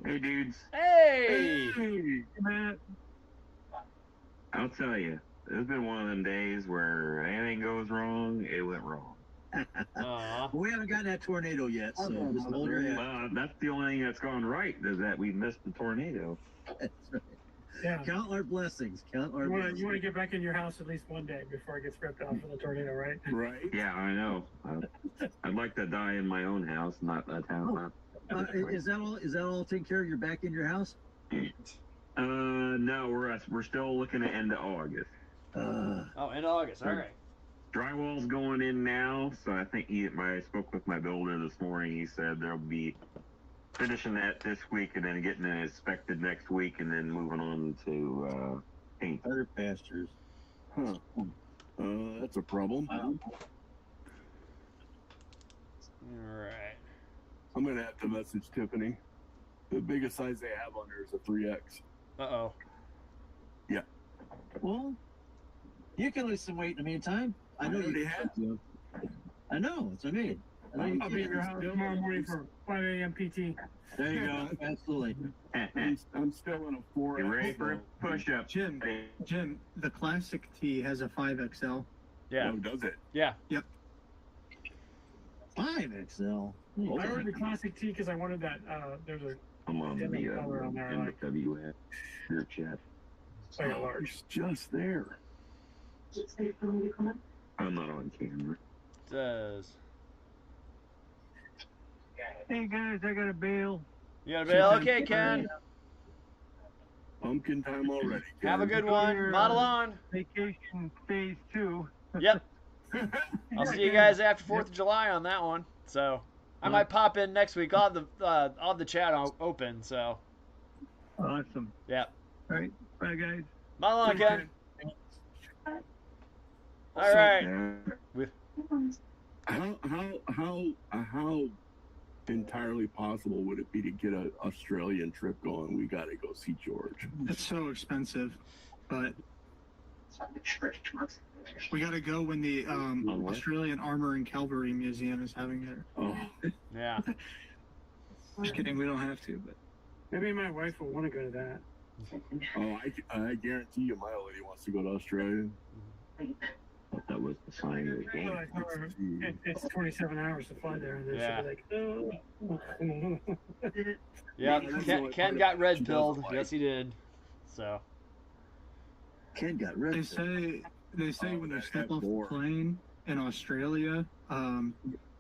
Hey, dudes. Hey. Hey, Matt, I'll tell you, it's been one of them days where anything goes wrong, it went wrong. We haven't gotten that tornado yet, so just hold your head. Well, that's the only thing that's gone right, is that we missed the tornado. That's right. Yeah. Count our blessings. Count our You want blessings. to get back in your house at least one day before it gets ripped off from the tornado, right? right? Yeah, I know. I'd like to die in my own house, not a town. Is that all? Is that all taken care of? You're back in your house? No, we're still looking at end of August. Oh, in August. All right. Drywall's going in now, so I think I spoke with my builder this morning. He said they'll be finishing that this week and then getting it inspected next week and then moving on to paint. Other pastures. Huh. That's a problem. All right. I'm gonna have to message Tiffany. The biggest size they have on there is a 3X. Uh-oh. Well, you can lose some weight in the meantime. I know you already have have. to. I know. It's I mean. I know you I'll be at can. your house tomorrow morning for 5 a.m. PT. There you go. Absolutely. I'm still in a 4X. You ready for a push-up? Jim, the classic tee has a 5XL. Yeah. Oh, does it? Yeah. 5XL. I ordered the classic tee because I wanted that. There's a I'm on the Different color on there, I like. NWS your chat. like a large. It's just there. I'm not on camera. Does. hey guys, I got a bail. You got a bail? Okay, Ken. Pumpkin time already. Have a Ken. good one. Model on. Vacation phase 2. Yep. I'll see you guys after 4th of July on that one. So I might pop in next week. I'll have the chat open. So Awesome. yeah. All right. Bye, guys. Model on, Ken. All right. How entirely possible would it be to get an Australian trip going? We got to go see George. It's so expensive, but we got to go when the what? Australian Armor and Cavalry Museum is having it. Oh, Yeah. Just kidding, we don't have to, but Maybe my wife will want to go to that. I guarantee you, my lady wants to go to Australia. That was the sign of the So game. I told her it's 27 hours to fly there, and then Yeah. she'll be like, oh. Yeah. Ken got red pilled. Yes, he did. So Ken got rid they of it. say when you that step off the F4. plane in Australia, land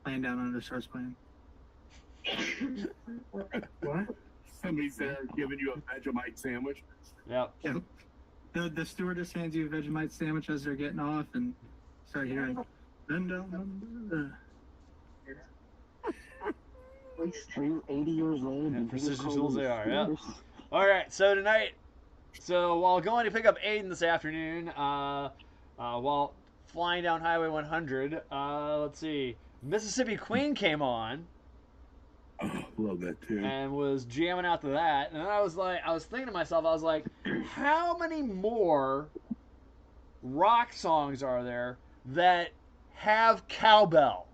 down under starts playing. What? Somebody's there giving you a Vegemite sandwich. yeah. Yep. The stewardess hands you a Vegemite sandwich as they're getting off, and start hearing, "Then down." Are you 80 years old? Yeah, and precision think it's tools called they are, yeah. stewardess? All right. So tonight, while going to pick up Aiden this afternoon, while flying down Highway 100, let's see, Mississippi Queen came on. Oh, love that too. And was jamming out to that, and then I was thinking to myself, I was like, how many more rock songs are there that have cowbell?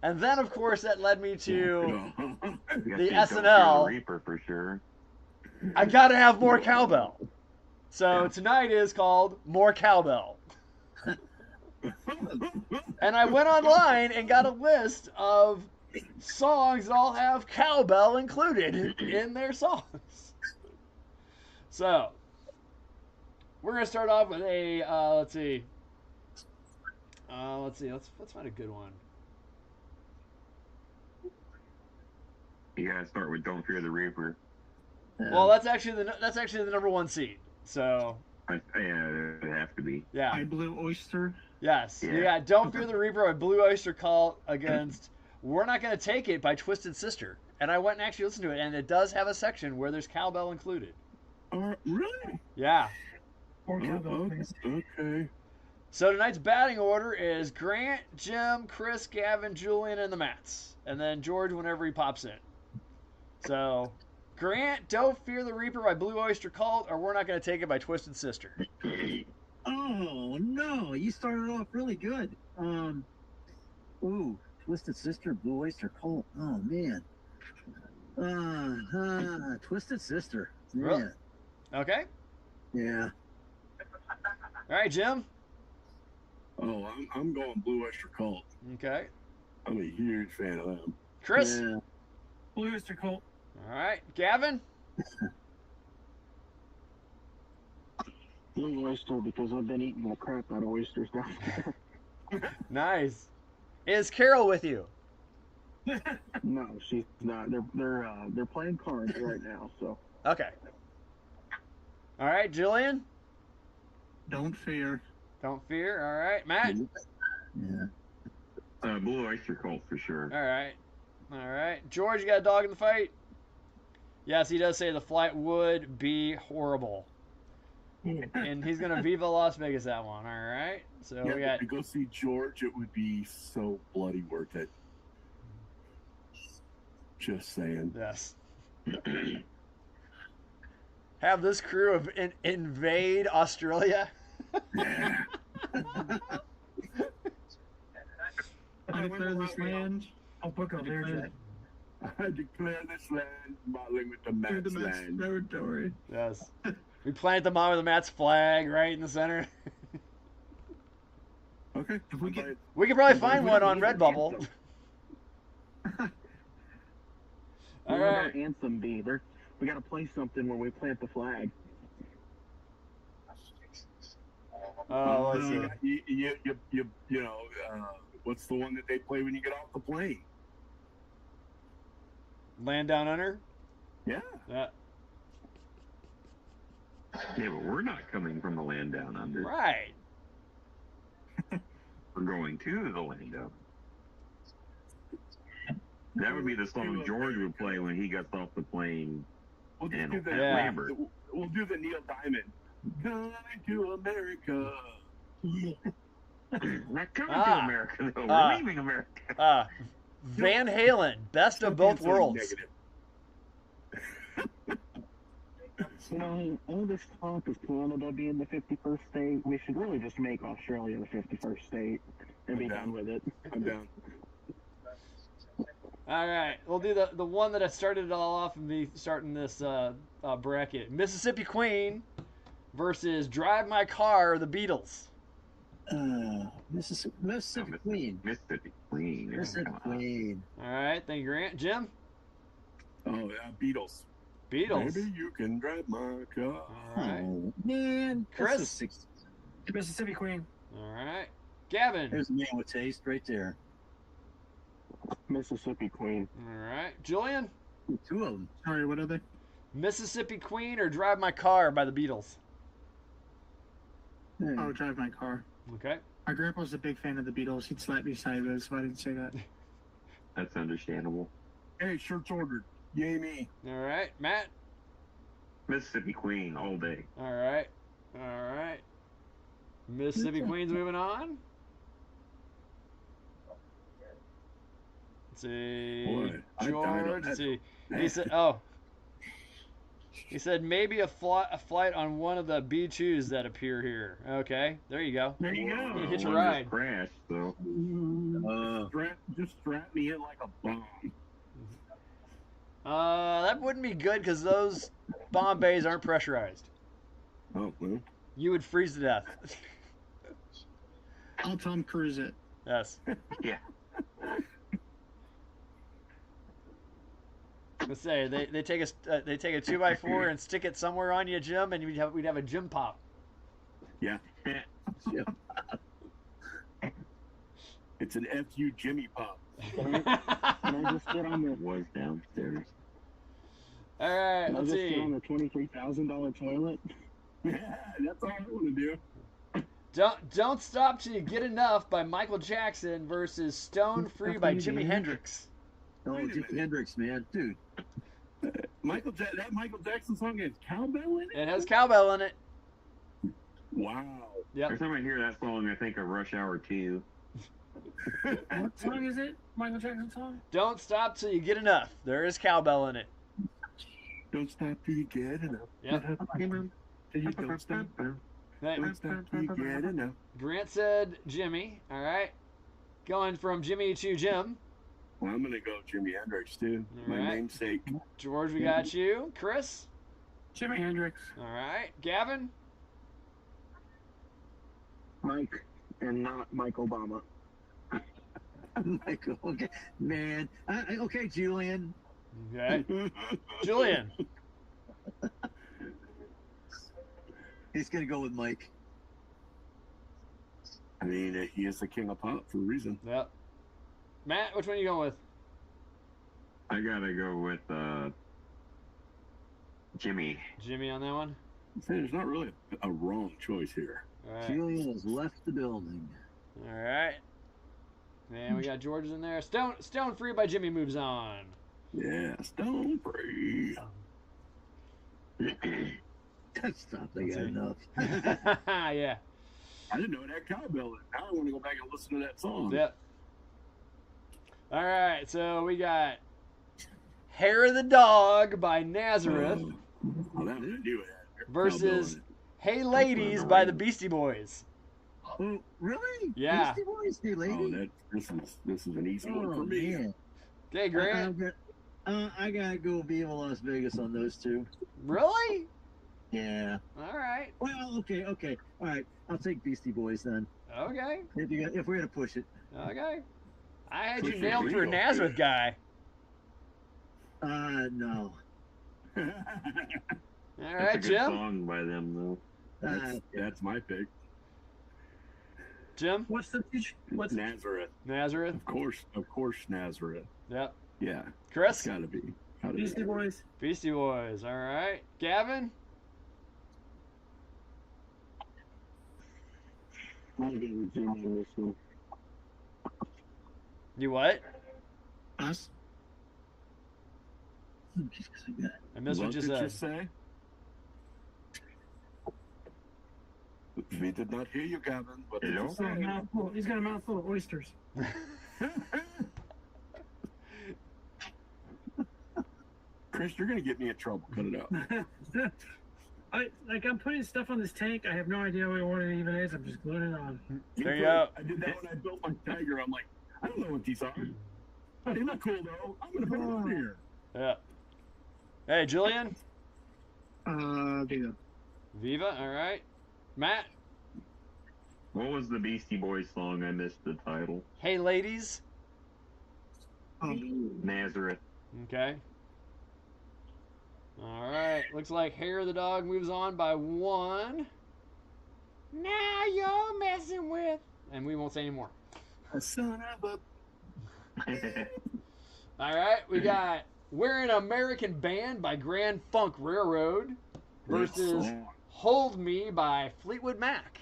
And then, of course, that led me to the SNL. Reaper for sure. I gotta have more cowbell. So tonight is called More Cowbell. And I went online and got a list of songs that all have cowbell included in their songs. So, we're going to start off with a, let's see. Let's find a good one. You gotta start with "Don't Fear the Reaper." Well, that's actually the number one seed. So, Yeah, it would have to be. yeah. I Blue Oyster. Yes. Yeah. You got Don't Fear the Reaper by Blue Oyster Cult against We're Not Gonna Take It by Twisted Sister. And I went and actually listened to it, and it does have a section where there's cowbell included. Really? Yeah. Or cowbell, please. Okay. So tonight's batting order is Grant, Jim, Chris, Gavin, Julian, and the Mats. And then George whenever he pops in. So, Grant, Don't Fear the Reaper by Blue Oyster Cult, or We're Not Gonna Take It by Twisted Sister. Oh no, you started off really good. Twisted Sister, Blue Oyster Cult. Oh man. Twisted Sister. Yeah. Really? Okay. Yeah. All right, Jim. Oh, I'm going Blue Oyster Cult. Okay. I'm a huge fan of them. Chris. Yeah. Blue Oyster Cult. All right. Gavin. Blue Oyster, because I've been eating the crap out of oysters down there. Nice. Is Carol with you? No, she's not. They're playing cards right now, so. Okay. All right, Julian. Don't Fear. Don't fear. All right, Matt. Yeah. Blue Oyster Cult for sure. All right. All right. George, you got a dog in the fight? Yes, he does say the flight would be horrible. And he's going to Viva Las Vegas that one. All right. So we got. To go see George, it would be so bloody worth it. Just saying. Yes. Have this crew invade Australia? Yeah. I declare this land. Oh, Booker, there's that. I declare this land modeling with the Through the Mats Mets land. territory. Yes. We planted the mom with the Mats flag right in the center. Okay. If we get We could probably find one on Redbubble. All What right. about Anthem be? We gotta play something where we plant the flag. Oh, let's see. You know, what's the one that they play when you get off the plane? Land Down Under? Yeah. Yeah. Yeah, but we're not coming from the land down under. Right. We're going to the land down. That would be the song George would play when he gets off the plane. We'll just And do the Yeah. Lambert. We'll do the Neil Diamond. Going to America. Not coming Ah. to America, though. We're Ah. leaving America. Van Halen, Best of Both So Worlds. negative. You know, all this talk of Canada being the 51st state, we should really just make Australia the 51st state and be Okay. done with it. I'm down. All right, we'll do the one that I started it all off and be starting this bracket. Mississippi Queen versus Drive My Car, the Beatles. Mississippi Queen. Mississippi Queen. Mississippi Queen. All right, thank you, Grant. Jim? Oh, yeah, Beatles. Beatles. Maybe you can drive my car. All right. Oh man, Chris? That's a six. Mississippi Queen. All right. Gavin? There's a man with taste right there. Mississippi Queen. All right. Julian? Two of them. Sorry, what are they? Mississippi Queen or Drive My Car by the Beatles? Oh, Drive My Car. Okay. My grandpa's a big fan of the Beatles. He'd slap me sideways if I didn't say that. That's understandable. Hey, shirt's ordered. Yay me. All right. Matt? Mississippi Queen all day. All right. All right. Mississippi Queen's moving on. Let's see. Boy, I died on George. that. Let's see. He said, oh. He said maybe a flight on one of the B-2s that appear here. Okay. There you go. There you go. You hitch a One ride. just crashed, so. Just strap me in like a bomb. That wouldn't be good because those bomb bays aren't pressurized. Oh, well. You would freeze to death. I'll Tom Cruise it. Yes. Yeah. Let's say they take a 2x4 and stick it somewhere on you, Jim, and we'd have a Jim pop. Yeah. It's an FU Jimmy Pop. Can I just get on the Was downstairs. All right, Can I let's just get on see. the $23,000 toilet? Yeah, that's all I want to do. Don't Stop Till You Get Enough by Michael Jackson versus Stone Free by Jimi Hendrix. Oh, Wait a Jimi minute. Hendrix, man, dude. That Michael Jackson song has cowbell in it? It has cowbell in it. Wow. Yep. Every time I hear that song, I think of Rush Hour 2. What song is it? Michael Jackson song? Don't Stop Till You Get Enough. There is cowbell in it. Don't stop till you get enough. Yep. Till you don't stop. Hey, Don't stop till you get enough. Grant said Jimmy. All right. Going from Jimmy to Jim. Well, I'm gonna go Jimi Hendrix too. All My right. namesake. George, we got you. Chris. Jimi Hendrix. All right. Gavin. Mike, and not Mike Obama. Michael, okay, man. Okay, Julian. Okay. Julian. He's gonna go with Mike. I mean, he is the king of pop for a reason. Yep. Matt, which one are you going with? I gotta go with Jimmy. Jimmy on that one. There's not really a wrong choice here. All right. Julian has left the building. All right. And we got George's in there. Stone Free by Jimmy moves on. Yeah, Stone Free. Stop, they got enough. Yeah. I didn't know it had cowbell in it. Now I want to go back and listen to that song. Yep. All right. So we got Hair of the Dog by Nazareth Oh, that one I knew it had versus cowbell Hey Ladies by the Beastie Boys. Oh, really? Yeah. Beastie Boys, hey, in lady. it. Oh, this is an easy one Oh, for me. man. Okay, Grant. I gotta go Viva Las Vegas on those two. Really? Yeah. All right. Well, okay. All right. I'll take Beastie Boys then. Okay. If we're gonna push it. Okay. I had you Push it nailed for a real. Nazareth guy. No. All That's right, a good Jim. song by them, though. That's my pick. Jim. What's the what's Nazareth. Nazareth. Of course, Nazareth. Yep. Yeah, Chris. it's gotta be. Beastie Boys? Beastie Boys. All right. Gavin. I'm going to go with Jimmy in this one. You what? Us? I missed what you said. say? We did not hear you, Gavin. What did Hello? you say? He's got a mouthful of oysters. Chris, you're gonna get me in trouble. Cut it out. I'm putting stuff on this tank. I have no idea what it even is. I'm just gluing it on. There you go. I did that when I built my Tiger. I'm like, I don't know what these are. They look cool though. I'm gonna put them on here. Yeah. Hey, Julian. Viva. Viva. All right. Matt. What was the Beastie Boys song? I missed the title. Hey, ladies. Nazareth. Okay. All right. Looks like Hair of the Dog moves on by one. Now you're messing with. And we won't say any more. Son of a. All right. We got We're an American Band by Grand Funk Railroad versus Hold Me by Fleetwood Mac.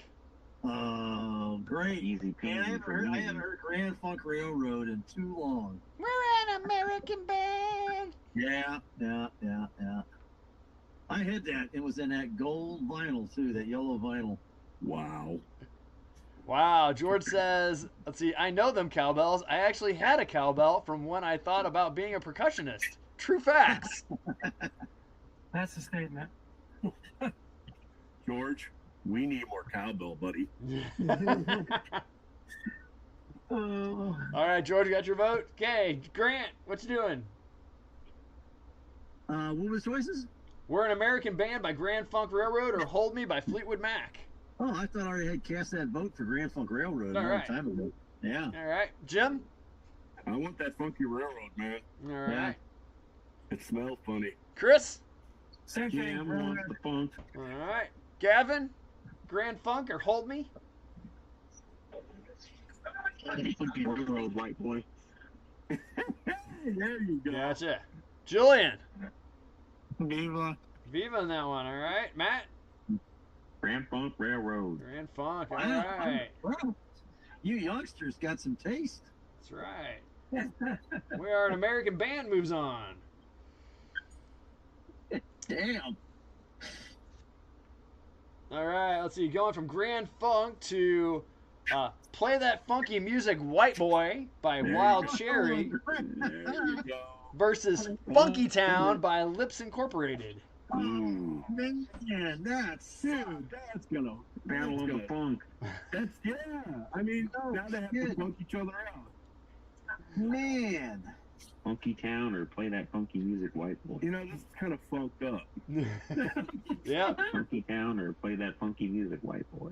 Oh, great. Easy Man, I peasy for me. haven't heard Grand Funk Railroad in too long. We're an American Band. Yeah. I had that. It was in that gold vinyl, too, that yellow vinyl. Wow. Wow, George says, let's see, I know them cowbells. I actually had a cowbell from when I thought about being a percussionist. True facts. That's the statement. George, we need more cowbell, buddy. All right, George, you got your vote? Okay, Grant, what you doing? What was the choices? We're an American Band by Grand Funk Railroad or Hold Me by Fleetwood Mac. Oh, I thought I already had cast that vote for Grand Funk Railroad a All long right. time ago. Yeah. All right. Jim? I want that funky railroad, man. All right. It smells funny. Chris? Same thing. Jam wants the funk. All right. Gavin? Grand Funk or Hold Me? Funky railroad, white boy. There you go. Gotcha. Julian? Viva. Viva on that one. All right. Matt? Grand Funk Railroad. Grand Funk. All Wow. right. Wow. You youngsters got some taste. That's right. We are an American Band moves on. Damn. All right, let's see. Going from Grand Funk to Play That Funky Music White Boy by There you Wild go. Cherry There you go. versus Funky Town by Lips Incorporated. Mm. Man, that's That's gonna. Battle of the That's Funk. That's I mean, now they have to Good. funk each other out. man. Funky Town or Play That Funky Music, white boy. You know, this is kind of funked up. Yeah. Funky Town or Play That Funky Music, white boy.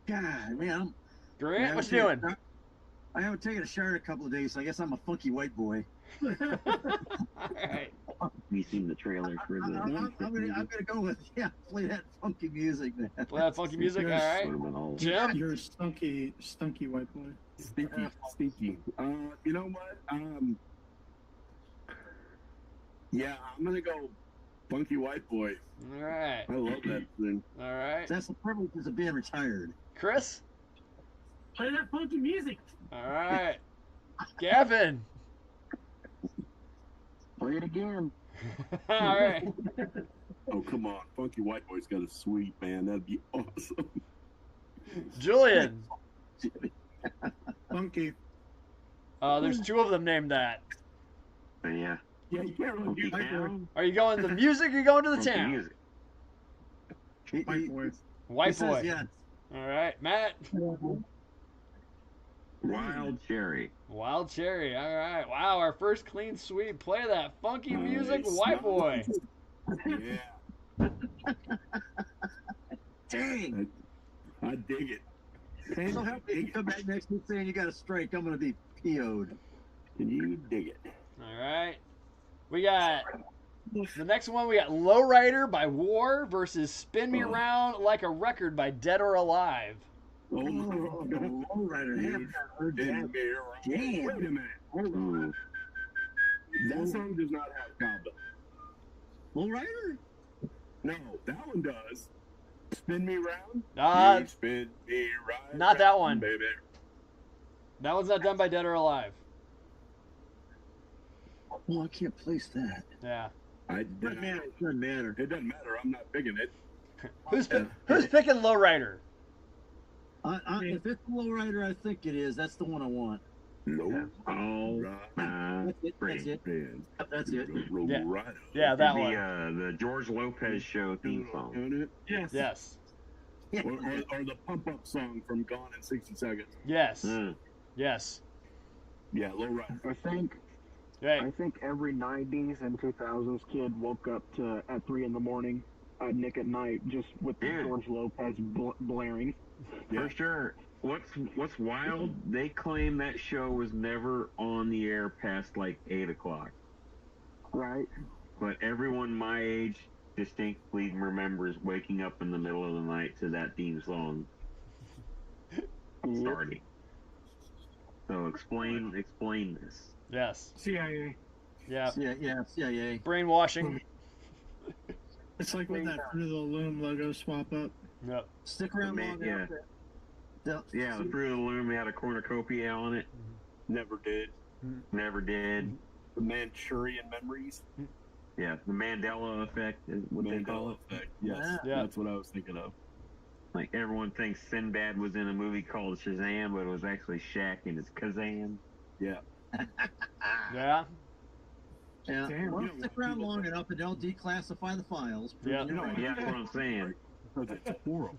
God, man. Grant, what you doing? I haven't taken a shower in a couple of days, so I guess I'm a funky white boy. All right. You seen the trailer for the I'm gonna go with play that funky music, man. Play that funky music. All right. Jim? You're a stunky white boy. Stinky. You know what? Yeah, I'm gonna go funky white boy. All right. I love that thing. All right. That's the privilege of being retired. Chris? Play that funky music. All right. Gavin? Play it again. All right. Oh, come on. Funky white boy's got a sweet, man. That'd be awesome. Julian? Funky. There's two of them named that. But yeah. Yeah, you can't really Funky do that. Town. Are you going to the music or you going to the Funky town? music. White boy. White boy. Yeah. All right. Matt? Wild Cherry. Wild Cherry. All right. Wow, our first clean sweep. Play that funky music, Nice. white boy. Yeah, Dang. I dig it. So help me. You come back next week saying you got a strike, I'm gonna be PO'd. Can you dig it? All right. We got the next one. We got Lowrider by War versus Spin Me Oh. Around Like a Record by Dead or Alive. Oh, Lowrider. Haven't heard Damn. that. Wait a minute. Hold on. Ooh. That song does not have cowbell. Lowrider? No, that one does. Spin me round. Uh, Spin me round. not that one. baby. that one's not done by Dead or Alive. Well, I can't place that. Yeah. Doesn't matter. It doesn't matter. It doesn't matter. I'm not picking it. Who's picking Lowrider? If it's Lowrider, I think it is. That's the one I want. No. Oh, That's it. That's it. Man. That's it. Yeah. Right. Yeah, that the, one. The George Lopez show theme song. Yes. Yes. Or the pump up song from Gone in 60 Seconds. Yes. Mm. Yes. Yeah, low rider. Hey. I think every 90s and 2000s kid woke up to at 3 in the morning, Nick at Night, just with the Yeah. George Lopez blaring. For sure. What's wild? They claim that show was never on the air past like 8 o'clock. Right? But everyone my age distinctly remembers waking up in the middle of the night to that theme song starting. So explain this. Yes. CIA. Yeah. CIA. Brainwashing. It's like with that Fruit of the Loom logo swap up. Yep. Stick around long Yeah. enough. Yeah, the Fruit of the Loom had a cornucopia on it. Never did. Never did. The Manchurian Memories. Yeah, the Mandela effect is what they call it. Effect. Yes, Yeah. that's what I was thinking of. Like everyone thinks Sinbad was in a movie called Shazam, but it was actually Shaq and it's Kazam. Yeah. Yeah. Yeah. Damn. Well, stick around long enough and don't declassify the files. Yeah. You're right. Yeah, that's what I'm saying. Because it's horrible.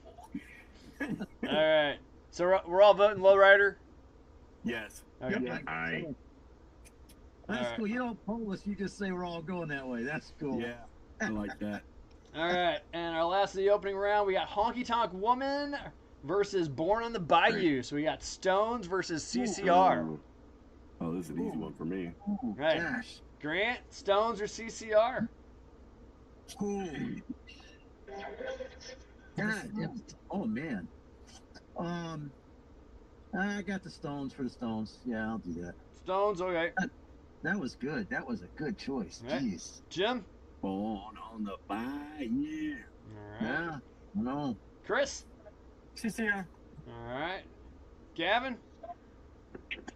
All right. So we're all voting Lowrider? Yes. Okay. Yeah. I That's All right. cool. You don't poll us. You just say we're all going that way. That's cool. Yeah, I like that. All right, and our last of the opening round, we got Honky Tonk Woman versus Born on the Bayou. So we got Stones versus CCR. Oh, this is an easy one for me. Ooh, Right. gosh. Grant, Stones or CCR? Ooh. God, oh man. I got the Stones for the Stones. Yeah, I'll do that. Stones, okay. That was good. That was a good choice. Right. Jeez. Jim? Born on the Bayou. All right. Yeah. No. Chris? CCR. All right. Gavin?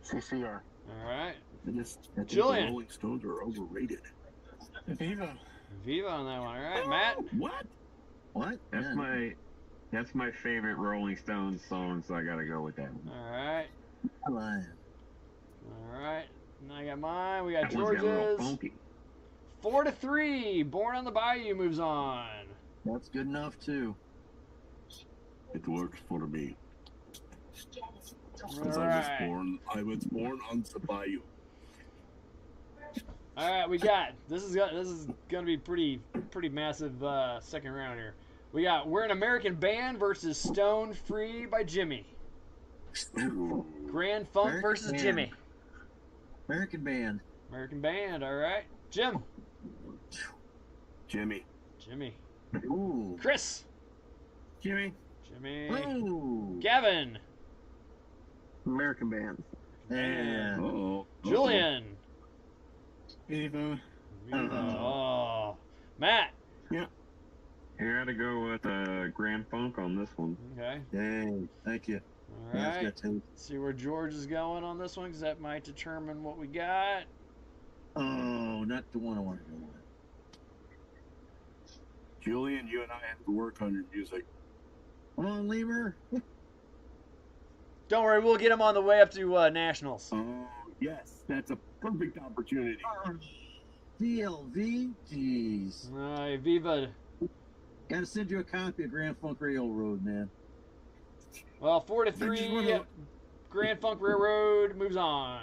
CCR. All right. I think Julian. the Rolling Stones are overrated. Viva. Viva on that one. All right, Matt? What? What? That's my favorite Rolling Stones song, so I gotta go with that one. All right. Lion. All right. And I got mine. We got That one's got a little George's. funky. 4-3. Born on the Bayou moves on. That's good enough too. It works for me. All Because right. I was born on the Bayou. All right, we got this is gonna be pretty massive second round here. We got We're an American Band versus Stone Free by Jimmy. Ooh. Grand Funk American versus Band. Jimmy. American Band. American Band. All right, Jim. Jimmy. Jimmy. Ooh. Chris. Jimmy. Jimmy. Ooh. Gavin. American Band. Yeah. Uh-oh. Julian. Viva. Oh. Matt. I gotta go with Grand Funk on this one. Okay. Dang. Thank you. All Yeah, right. it's got taste. See where George is going on this one, because that might determine what we got. Oh, not the one I want to go with. Julian, you and I have to work on your music. Come on, Lemur. Don't worry, we'll get him on the way up to Nationals. Oh, yes. That's a perfect opportunity. DLV. Jeez. All right, Viva. Gotta send you a copy of Grand Funk Railroad, man. Well, I just 4-3. wanna- Grand Funk Railroad moves on.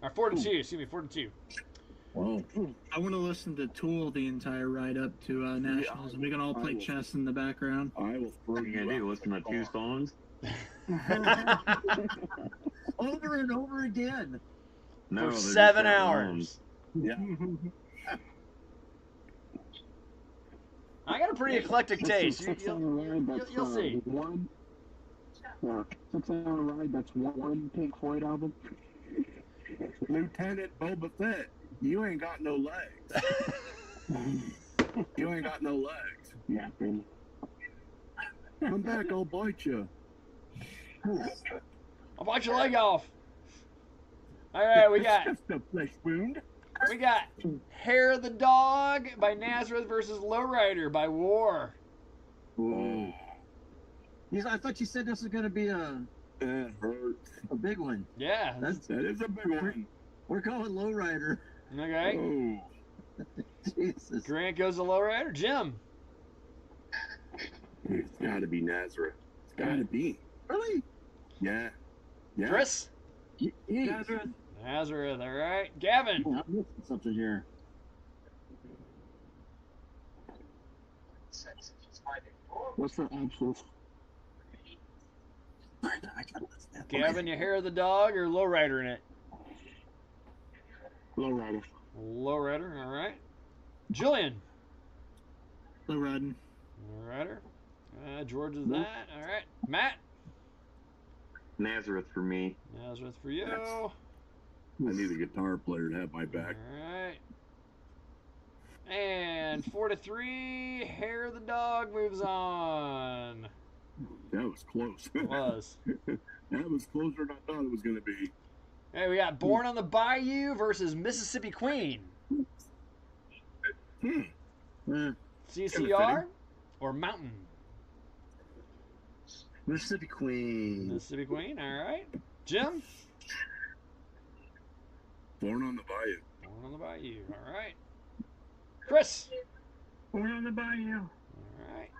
Or 4-2. Excuse me, 4-2. Whoa. I want to listen to Tool the entire ride up to Nationals, and we can all play chess in the background. I will What throw are you gonna out do? Listen to two songs? Over and over again. No, For they're just 7 that hours. Yeah. I got a pretty eclectic taste. Six hour ride, that's You'll see. one. 6 hour ride, that's one Pink Floyd album. Lieutenant Boba Fett, you ain't got no legs. You ain't got no legs. Yeah, baby. Come back, I'll bite you. I'll bite your leg off. All right, we got Just a flesh wound. Hair of the Dog by Nazareth versus Lowrider by War. Oh, I thought you said this was gonna be a it hurts. big one. Yeah. That's That is a big one. we're going Lowrider. Okay. Oh, Jesus. Grant goes to Lowrider. Jim. it's got to be Nazareth. It's got to be. Really? Yeah. Yeah. Chris. Nazareth. Nazareth. All right. Gavin. I'm missing something here. What's the absence? I gotta listen to that. Gavin, you Hair of the Dog or Lowrider in it? Lowrider. Lowrider. All right. Julian. Low riding. Lowrider. George is that. All right. Matt. Nazareth for me. Nazareth for you. Yes. All I need a guitar player to have my back. right. And 4-3. Hair of the Dog moves on. That was close. It was. That was closer than I thought it was going to be. Hey, we got Born on the Bayou versus Mississippi Queen. Uh, CCR or Mountain? Mississippi Queen. Mississippi Queen. All right. Jim. Born on the Bayou. Born on the Bayou. All right. Chris. Born on the Bayou. All right.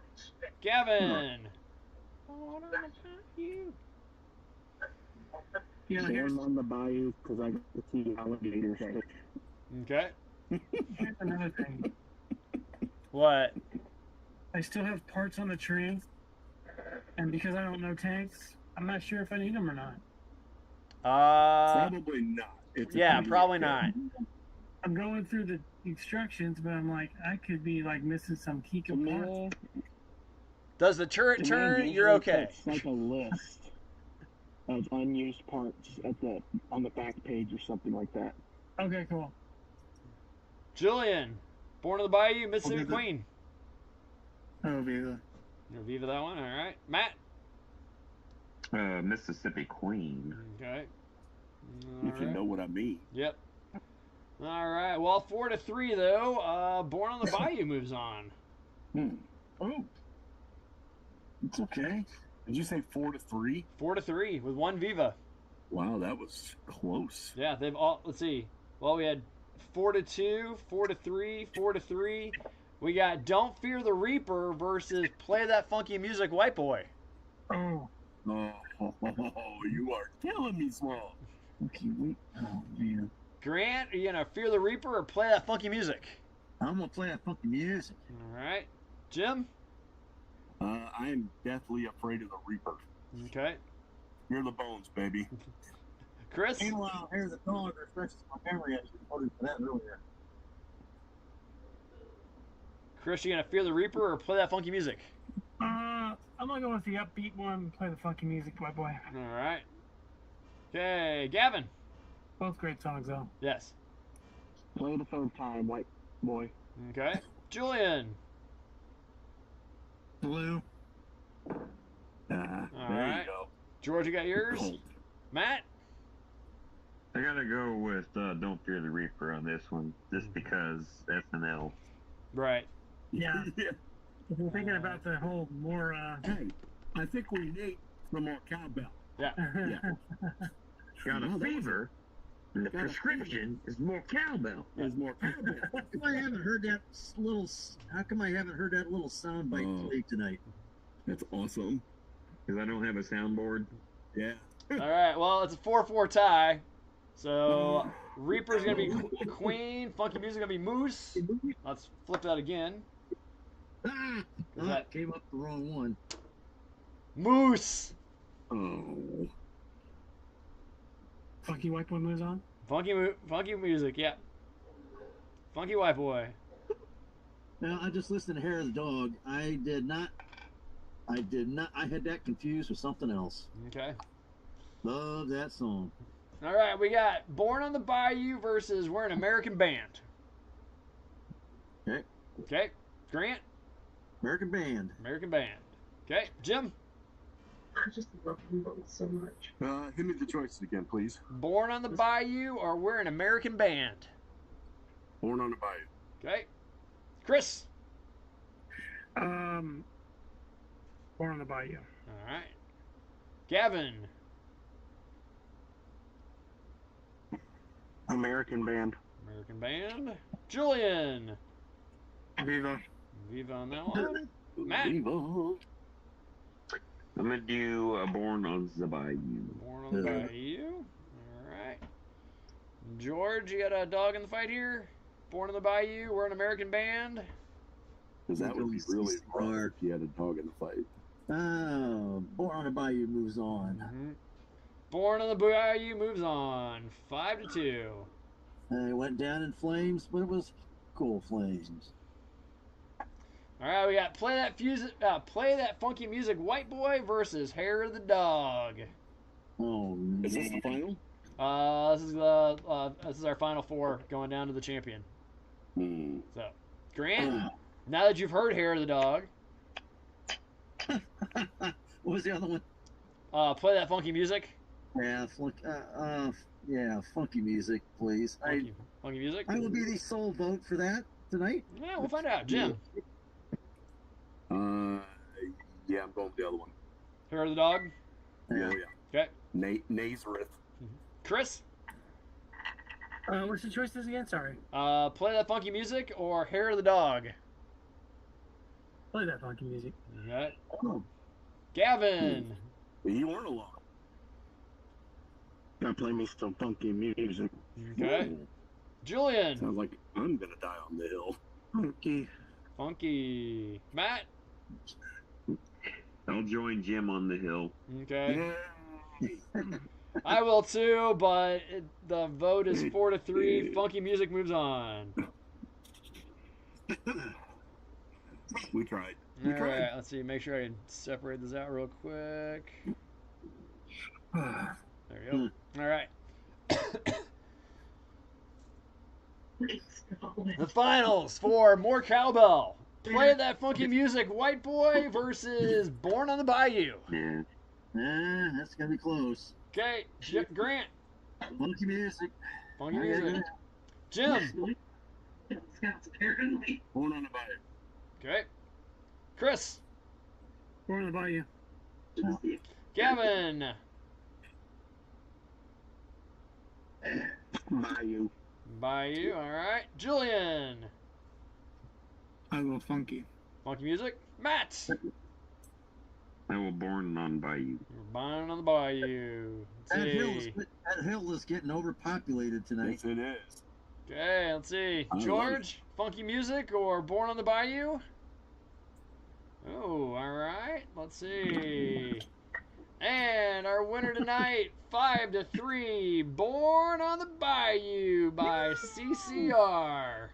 Gavin. Born on the Bayou. Yeah, here's Born on the bayou because I got to see alligators at it. Okay. another thing. What? I still have parts on the tree, and because I don't know tanks, I'm not sure if I need them or not. Probably not. It's a Yeah, pretty probably good not. I'm going through the instructions, but I'm like, I could be like missing some key components. Does the turret turn? You're okay. It's like a list of unused parts on the back page or something like that. Okay, cool. Julian, Born on the Bayou, Mississippi Queen. Oh, Viva. You're Viva that one, all right. Matt. Mississippi Queen. Okay. If you know what I mean. Yep. All right. Well, 4-3 though. Born on the Bayou moves on. Oh. It's okay. Did you say 4-3? 4-3 with one Viva. Wow, that was close. Yeah, they've all. Let's see. Well, we had 4-2, 4-3, 4-3. We got Don't Fear the Reaper versus Play That Funky Music, White Boy. Oh. Oh, you are killing me, Small. Okay, wait. Oh, man. Grant, are you gonna fear the Reaper or play that funky music? I'm going to play that funky music. All right. Jim? I am deathly afraid of the Reaper. Okay. Hear the bones, baby. Chris? Meanwhile, here's the dog refreshes my memory. I just voted for that earlier. Chris, you gonna fear the Reaper or play that funky music? I'm gonna go with the upbeat one and play the funky music, my boy. All right. Okay, Gavin? Both great songs, though. Yes. Play the third time, white boy. Okay. Julian? Blue. All There right. you go. George, you got yours? Cold. Matt? I gotta go with Don't Fear the Reaper on this one, just because SNL. Right. Yeah. Yeah. If you're thinking about the whole more, Hey, I think we need some more cowbell. Yeah. Got a fever, and the Got a prescription is more cowbell. There's more cowbell. How come I haven't heard that little? How come I haven't heard that little soundbite Oh. played tonight? That's awesome. Because I don't have a soundboard. Yeah. All right. Well, it's a 4-4 tie. So Reaper's gonna be Queen. Funky music gonna be Moose. Let's flip that again. Ah, Is that- came up the wrong one. Moose. Oh. funky white boy moves on. Funky music. Yeah. Funky white boy. Now I just listened to Hair of the Dog. I did not. I had that confused with something else. Okay. Love that song. All right. We got Born on the Bayou versus We're an American Band. Okay. Okay. Grant. American Band. American Band. Okay. Jim. I just love them both so much. Give me the choices again, please. Born on the Bayou or We're an American Band. Born on the Bayou. Okay. Chris. Born on the Bayou. All right. Gavin. American Band. American Band. Julian. Viva. Viva on that one. Matt. Viva. I'm gonna do Born on the Bayou. Born on the Bayou. All right. George, you got a dog in the fight here? Born on the Bayou. We're an American Band. Because that would be really rough if you had a dog in the fight. Oh, Born on the Bayou moves on. Mm-hmm. Born on the Bayou moves on. 5-2. It went down in flames, but it was cool flames. All right, we got play that funky music, White Boy versus Hair of the Dog. Oh, man. Is this the final? This is our final four going down to the champion. Hmm. So, Grant, now that you've heard Hair of the Dog, What was the other one? play that funky music. Yeah, funky music, please. Funky music. I will be the sole vote for that tonight. Yeah, we'll find out. Jim, Yeah, I'm going with the other one. Hair of the Dog. Yeah. Okay. Nazareth. Chris, What's the choices again? Sorry. play that funky music or Hair of the Dog. Play that funky music. Okay. Oh. Gavin. You weren't alone. Gotta play me some funky music. Okay. Julian. Sounds like I'm gonna die on the hill. Funky. Matt. I'll join Jim on the hill. Okay. I will too, but the vote is 4-3. Funky music moves on. We tried. All right, let's see. Make sure I can separate this out real quick. There you go. All right. The finals for More Cowbell. Play that funky music, White Boy versus Born on the Bayou. Yeah. That's gonna be close. Okay, Grant. Funky music. Funky music. Jim. Scouts apparently. Born on the Bayou. Okay. Chris. Born on the Bayou. Gavin. Bayou. Bayou, all right. Julian. I go funky. Funky music. Matt. I will Born on Bayou. Born on the Bayou. Let's see. That hill is getting overpopulated tonight. Yes, it is. Okay, let's see. George, funky music or Born on the Bayou? Oh, all right. Let's see. And our winner tonight, 5-3, Born on the Bayou by CCR.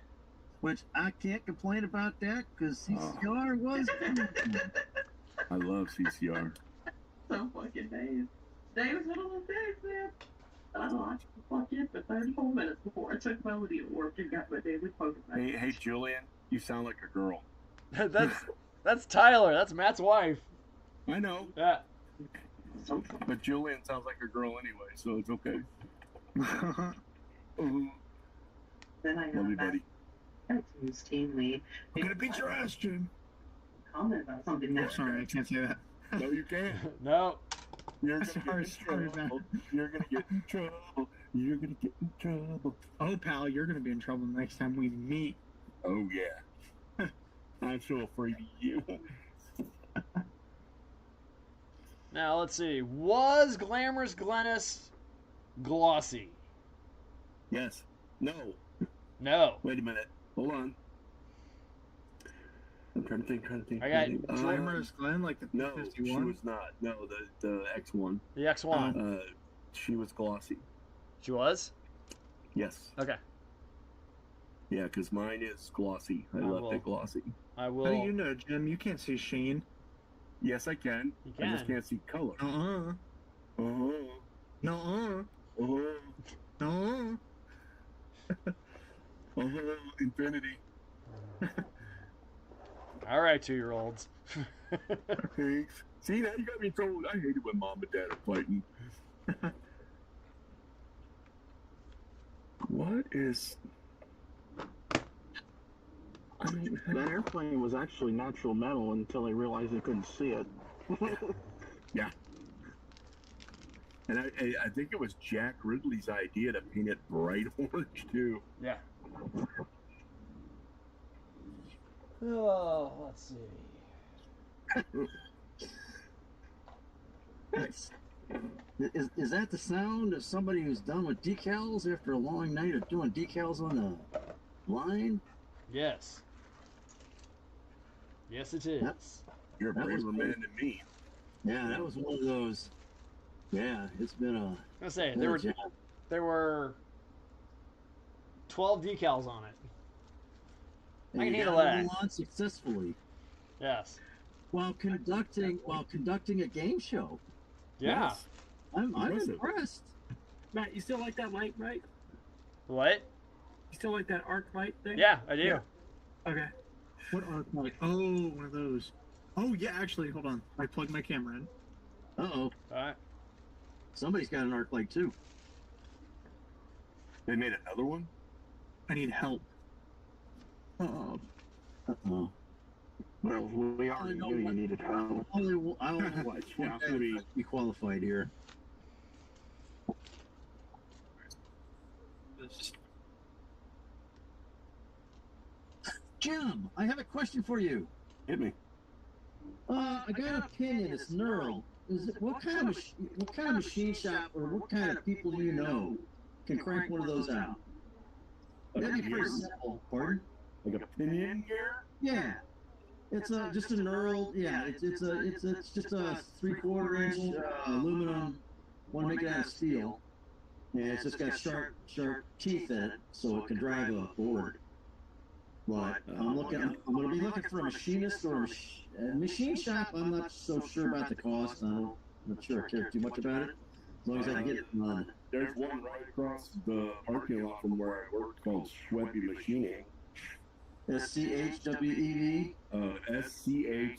Which I can't complain about that because CCR was. I love CCR. So fucking days. Today was one of those days, man. I watched the fucking for 34 minutes before I took Melody to work and got my daily Pokemon. Hey, Julian, you sound like a girl. That's Tyler. That's Matt's wife. I know. Yeah. But Julian sounds like a girl anyway, so it's okay. Then I Love you, got buddy. back to his team lead. I'm gonna beat your ass, Jim. Comment about something Oh, that sorry, I can't say that. No, you can't. No. You're gonna get in Sorry, trouble. You're gonna get in trouble. You're gonna get in trouble. Oh, pal, you're gonna be in trouble next time we meet. Oh yeah. I'm so afraid of you. Now let's see. Was Glamorous Glennis glossy? Yes. No. No. Wait a minute. Hold on. I'm trying to think. I got Glamorous Glenn, like the No, she 51. was not. No, the X1. The X1. She was glossy. She was? Yes. Okay. Yeah, because mine is glossy. I left it glossy. I will. How do you know, Jim? You can't see Sheen. Yes, I can. You I just can. can't see color. No. Infinity. All right, 2-year-olds. Thanks. See, now you got me in trouble. I hate it when mom and dad are fighting. What is... That airplane was actually natural metal until I realized I couldn't see it. Yeah. And I think it was Jack Ridley's idea to paint it bright orange, too. Yeah. Oh, let's see. Nice. Is that the sound of somebody who's done with decals after a long night of doing decals on the line? Yes. Yes, it is. You're a That was braver man than me. Yeah, that was one of those. Yeah, it's been a. I say been there a job. were 12 decals on it. And I can you handle got that. it all on successfully Yes. while conducting a game show. Yeah. Yes. I'm Impressive. impressed. Matt, you still like that light, right? What? You still like that arc light thing? Yeah, I do. Yeah. Okay. What arc light? Oh, one of those. Oh, yeah, actually, hold on. I plugged my camera in. Uh-oh. All right. Somebody's got an arc light too. They made another one? I need help. Uh-oh. Uh-oh. Well, we already knew you needed help. I only want Yeah, one guy to be qualified here. Jim, I have a question for you. Hit me. I got a pin in its knurl. what kind of machine shop or what kind of people do you know can crank one of those out? That'd be pretty simple. Pardon? Like a pinion gear? Yeah. It's just a knurled. Yeah. It's just a 3/4 inch aluminum. Want to make it out of steel. And it's just got sharp teeth in it, so it can drive a board. But I'm going to be looking for a machinist or a machine shop. I'm not so sure about the cost. I'm not sure I care too much about it. As long as I can get it done. There's one right across the parking lot from where I work called Schweppe Machining. SCHWEV? SCHWOEPPE.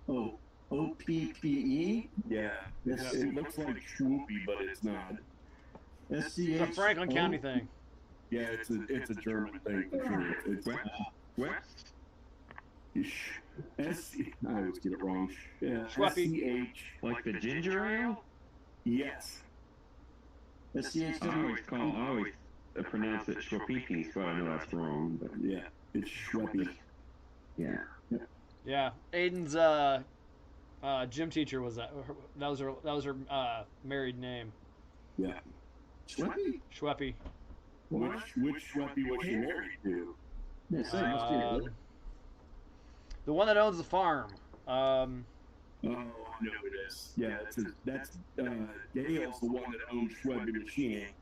Oh, OPPE? Yeah. It looks like Schwoopy, but it's not. It's a Franklin County thing. Yeah, it's a German thing for sure. It's what? I always get it wrong. Yeah, Schweppe. Like the ginger ale? Yes. SCHWEV. I always pronounce it Schweppe, so I know that's wrong. But yeah, it's Schweppe. Yeah. Yeah, Aiden's gym teacher was that. That was her married name. Yeah. Schweppe? Schweppe. Which Schweppe was she married to? The one that owns the farm. Oh, I know it is. Yeah, that's Dale's the one that owns Schweppe Machining,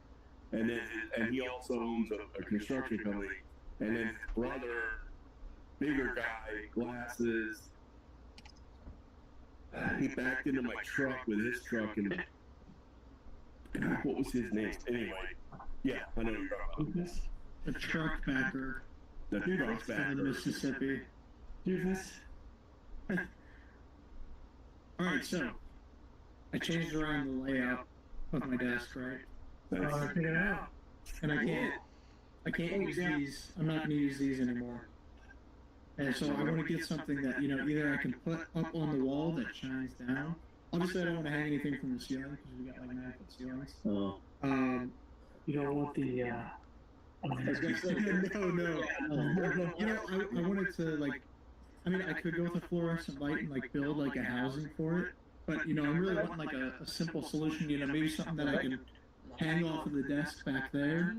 and he also owns a construction company. And then his brother, bigger guy, glasses. He backed into my truck with his truck, and what was his name? Anyway, yeah, I know you're talking about. The truck backer. The truck backer. In Mississippi. Doofus. Alright, so I changed around the layout of my desk, right? Figure it out. And I can't use these. I'm not going to use these anymore. And so I want to get something that, either I can put up on the wall that shines down. Obviously, I don't want to hang anything from the ceiling because we got like 9-foot ceilings. Oh. You don't want the. No. I wanted to I could go with a fluorescent light and build like a housing for it. But I'm really wanting like a simple solution. Maybe something that I can hang off of the desk back there,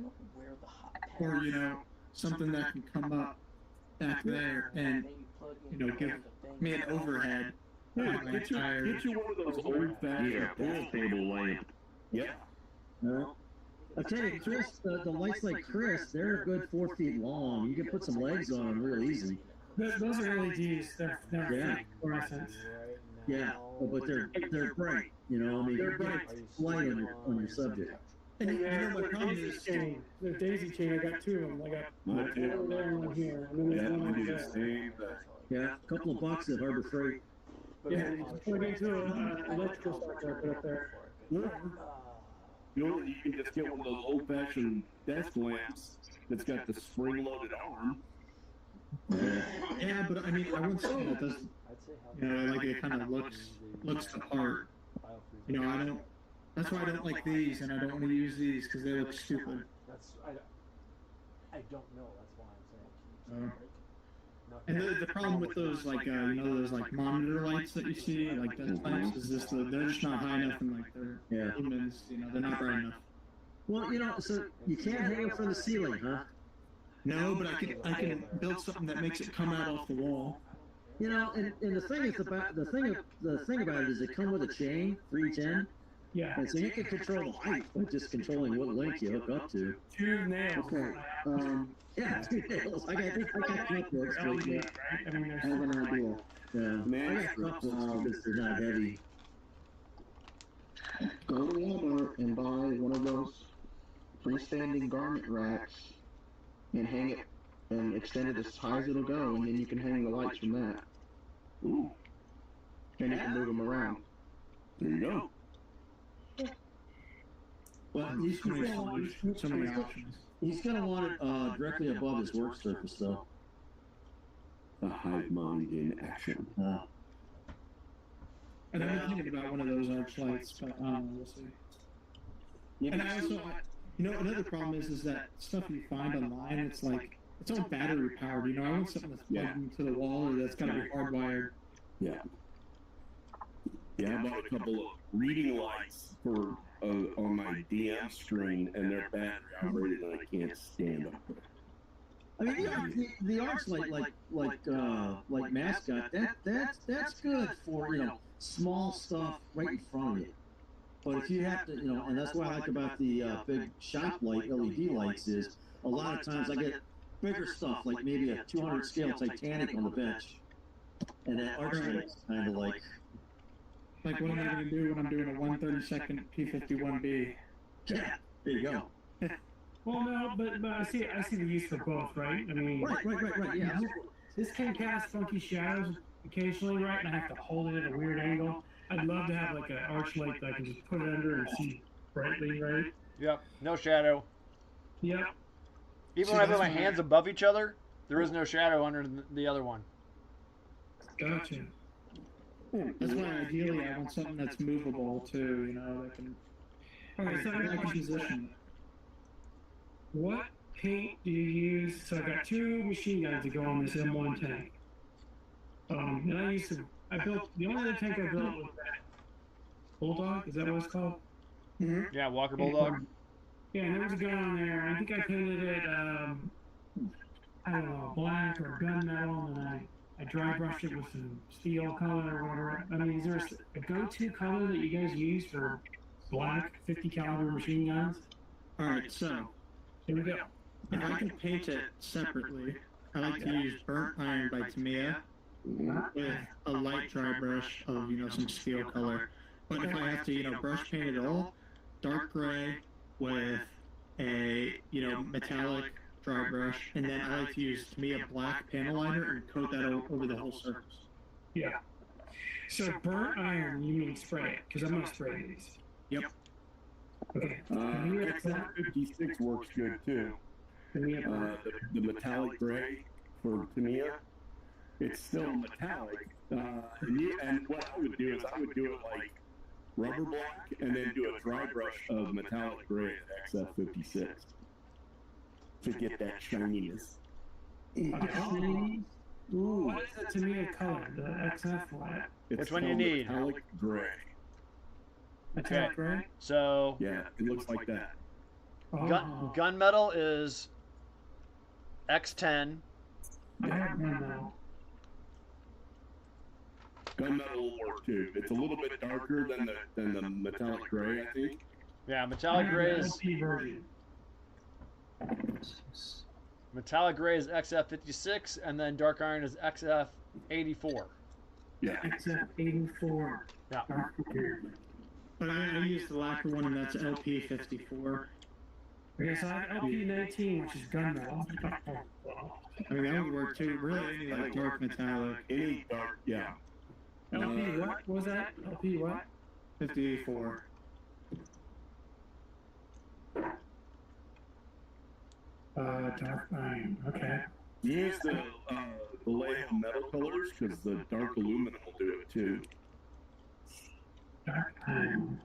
or something that can come up back there and give me an overhead. Get you one of those old-fashioned pool table lamp. Yeah. Well, I tell you, Chris, the lights like Chris, they're a good 4 feet long. You can put some legs on them real easy. Those are LEDs. They're fluorescent. Yeah, but they're bright. They're bright light on your subject. And my problem is the daisy chain. I got 2 of them. I got one there and one here. And then there's one over there. Yeah, a couple of bucks at Harbor Freight. Yeah, you just plug into an electrical socket I put up there. You can just get one of those old-fashioned desk lamps that's got the spring-loaded arm. Yeah, but I want something that does, it kind of looks the part. I don't. That's why I don't like these, and I don't want to use these because they look stupid. I don't know. That's why I'm saying. And the problem with those, those monitor lights that you see, those lamps, is they're just not high enough, and their lumens, they're not bright enough. Well, so you can't hang it from the ceiling, huh? No, but I can build something that makes it come out off the wall. And the thing about it is they come with a chain for each end. Yeah. And so you can control the height by just controlling what link you hook up to. 2 nails. Okay. Yeah, 2 nails. I got clip hooks. I have an idea. Yeah. I got clip hooks because they're not heavy. Go to Walmart and buy one of those freestanding garment racks and hang it and extend it as high as it'll go, and then you can hang the lights from that. Ooh. And you can move them around. There you go. Well, he's so many options. He's gonna want it directly above his work surface, though. The hive mind in action. And I've been thinking about one of those arch lights, but we'll see. And I also, another problem is that stuff you find online, it's all battery powered. I want something that's plugged into the wall or that's got to be hardwired. Yeah. Yeah, I bought a couple of reading lights for on my DM screen, and they're battery operated, and I can't stand them. I mean, the art's like mascot. That's good for small stuff right in front of you. But if you have to, and that's what I like about the big shop light LED lights is a lot of times I get bigger stuff like maybe a 200 scale Titanic on the bench, and that arch light's kind of like. Like what am I going to do when I'm doing a 1/32 P51B? Yeah, there you go. Well, no, but I see the use for both, right? I mean, Right, yeah. This can cast funky shadows occasionally, right? And I have to hold it at a weird angle. I'd love to have like an arch light that I can just put it under and see brightly, right? Yep, no shadow. Yep. Even when I put my hands above each other, there is no shadow under the other one. Gotcha. That's why ideally I want something that's movable too, that can. Okay, so I can position. What paint do you use? So I've got 2 machine guns to go on this M1 tank. And I built, the only other tank I built was that Bulldog, is that what it's called? Mm-hmm. Yeah, Walker Bulldog. Yeah, and there was a gun on there. I think I painted it, I don't know, black or gunmetal, and then I dry brushed it with some steel color or whatever. I mean, is there a go-to color that you guys use for black 50 caliber machine guns? Alright, so Here we go. if I can paint it separately, I like to use Burnt Iron by Tamiya with a light dry brush of, some steel color. But if I have to, brush paint it all, dark gray with a, metallic dry brush, and then I like to use Tamiya black panel liner and coat that over the whole surface. Yeah. So burnt iron, you mean spray it? Because I'm going to spray these. Yep. Okay. XF56 works good too. The metallic gray for Tamiya, it's still metallic. And what I would do is I would do it like rubber black and then do a dry brush of metallic gray at XF56 to get that shininess. Ooh. What is the Tamiya color? The XF what? Which one you need? Metallic gray. Metallic gray? So Yeah, it looks like that. Gunmetal is X10. I have gunmetal. Gunmetal will work too. It's a little bit darker than the metallic gray, I think. Yeah, metallic gray is LP version. XF56, and then dark iron is XF84. Yeah. XF84. Yeah. But I use the lacquer one, and that's LP54. Okay, so I have LP19, which is gunmetal. I mean, that would work too. Really, any like dark metallic. Any dark, yeah. LP what was that? LP what? 54. Dark iron. Okay. Use the Vallejo metal colors because the dark aluminum will do it too. Dark iron.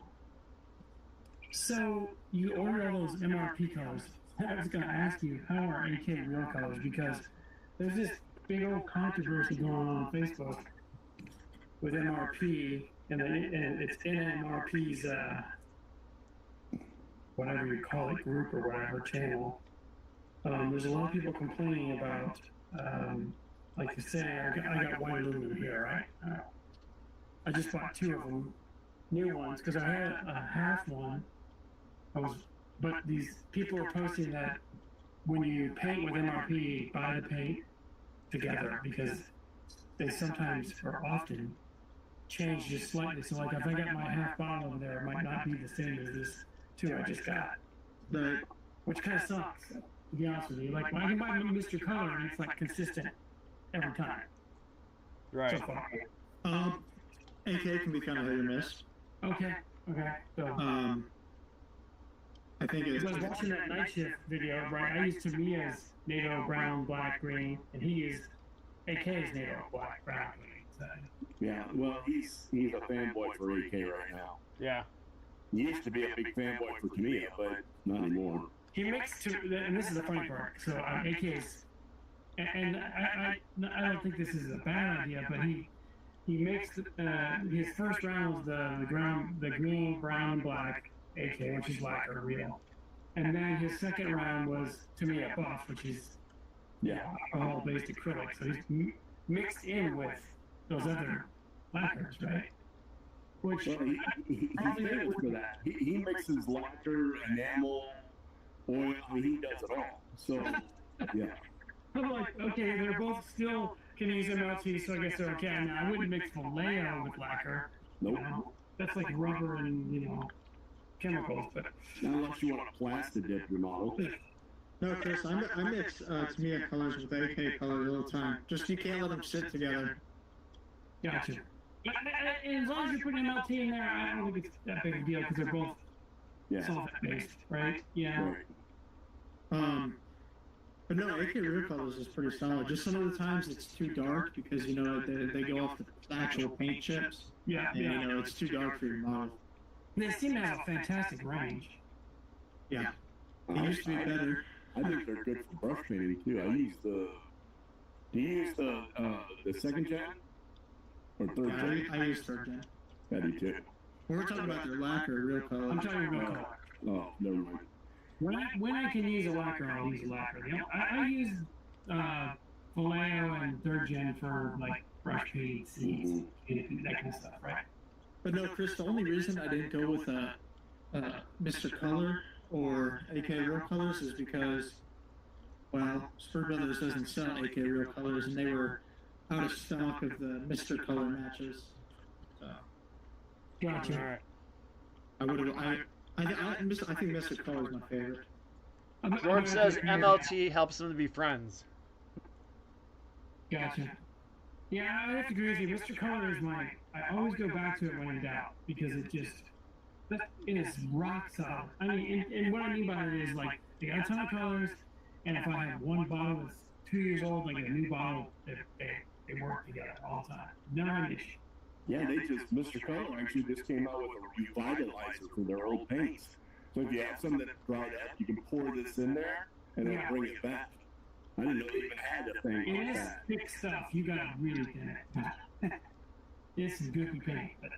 So you ordered all those MRP colors. I was going to ask you, how are AK real colors? Because there's this big old controversy going on Facebook with MRP, and it's in MRP's, whatever you call it, group or whatever, channel. There's a lot of people complaining about, like you say, I got white aluminum here, right? I just bought 2 of them, new ones, because I had a half one. But these people are posting that when you paint with MRP, buy the paint together, because they sometimes or often change just slightly. So like if I got my half bottle over there, it might not be the same as this 2 I just got. Right. Which kind of sucks, to be honest with you. Like, I can buy Mr. Color and it's like consistent every time. Right. So far. AK can be kind of hit or miss. Okay. So, I think it's. I was watching that night shift video, right? I used Tamiya's NATO brown, black, green, and he used AK's NATO black, brown, green. So. Yeah, well, he's a fanboy for AK right now. Yeah. He used to be a big fanboy for Tamiya, but not anymore. He makes and this is the funny part. So AK's, and I don't think this is a bad idea, but he mixed his first round was the green, brown, and black AK, which is lacquer real, and then his second round was Tamiya buff, which is alcohol-based acrylic. So he's mixed in with those other lacquers, right? Which Well, he's famous for that. He mixes lacquer, enamel, oil. I mean, he does it all. So, yeah. I'm like, okay, they're both still can use MLT, so I guess they're okay. Now, I wouldn't mix Vallejo with lacquer. Nope. You know? That's like rubber and chemicals, but Not unless you want to plastic dip your model. No, Chris, I mix Tamiya colors with AK colors all the time. Just you can't let them sit together. gotcha. And as long as you're putting MLT in there, I don't think it's that big a deal because they're both Yeah. solvent-based, right? Yeah. Right. But no, AK real colors is pretty solid. Just some of the times it's too dark because they go off the actual paint chips. Yeah, And yeah. it's too dark for your model. They seem to have a fantastic range. Yeah. It used to be better. I think they're good for brush painting too. I use the. Do you use the second gen or third Yeah, gen? I use third gen. I do too. We're talking about their lacquer real color. I'm talking about color. Oh, never mind. When I can use a lacquer, I'll use a lacquer. I use Vallejo and third gen for like brush paint, seeds, that kind of stuff, right? But no, Chris, the only reason I didn't go with Mr. Color or AK Real Colors is because, well, Spur Brothers doesn't sell AK Real Colors, and they were out of stock of the Mr. Color matches. Gotcha. All right. I would have. I think Mr. Color is my favorite. George says MLT helps them to be friends. Gotcha. Yeah, I have to agree with you. Mr. Color is my. I always go back to it when in doubt because it is rock solid. I mean, and what I mean by it is like they got a ton of colors, and if I have one bottle that's 2 years old, like a new bottle, they work together all the time. Never an issue. Yeah, Mr. Color actually just came out with a revitalizer for their old paints. So if you have some that have dried up, you can pour this in there and it'll bring it back. I didn't know they even had a thing And like it's that. thick stuff. You gotta really thin it. It's goofy paint, but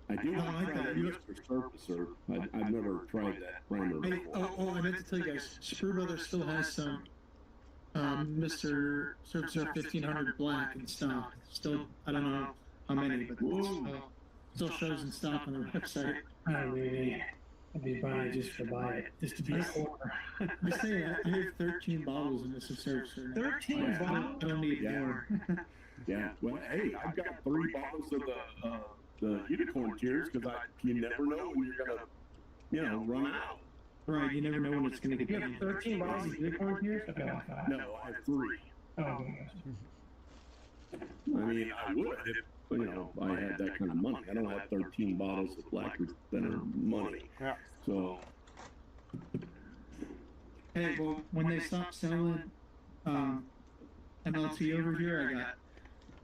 I do want I to like try that. that Mr. Surfacer. I've never tried that primer before. I meant to tell you guys, Spur Brothers still has some Mr. Surfacer 1500 Black in stock. Still, I don't know how many, but still shows in stock on their website. I'd be buying it just to buy it, just to be a quarter. I say I have 13 bottles in Mr. Surfacer. 13 bottles? I don't need Yeah. more. Yeah, well, hey, I've got 3 bottles of the unicorn tears because you never know when you're gonna, run out. Right, you never know when it's going to You get have 13 bottles of unicorn tears? Okay, like that. No, I have 3. Oh, okay. I mean, I would if I had that kind of money. I don't have 13 bottles of lacquer that are money. Yeah. So Hey, well, when they stop selling MLT over here, I got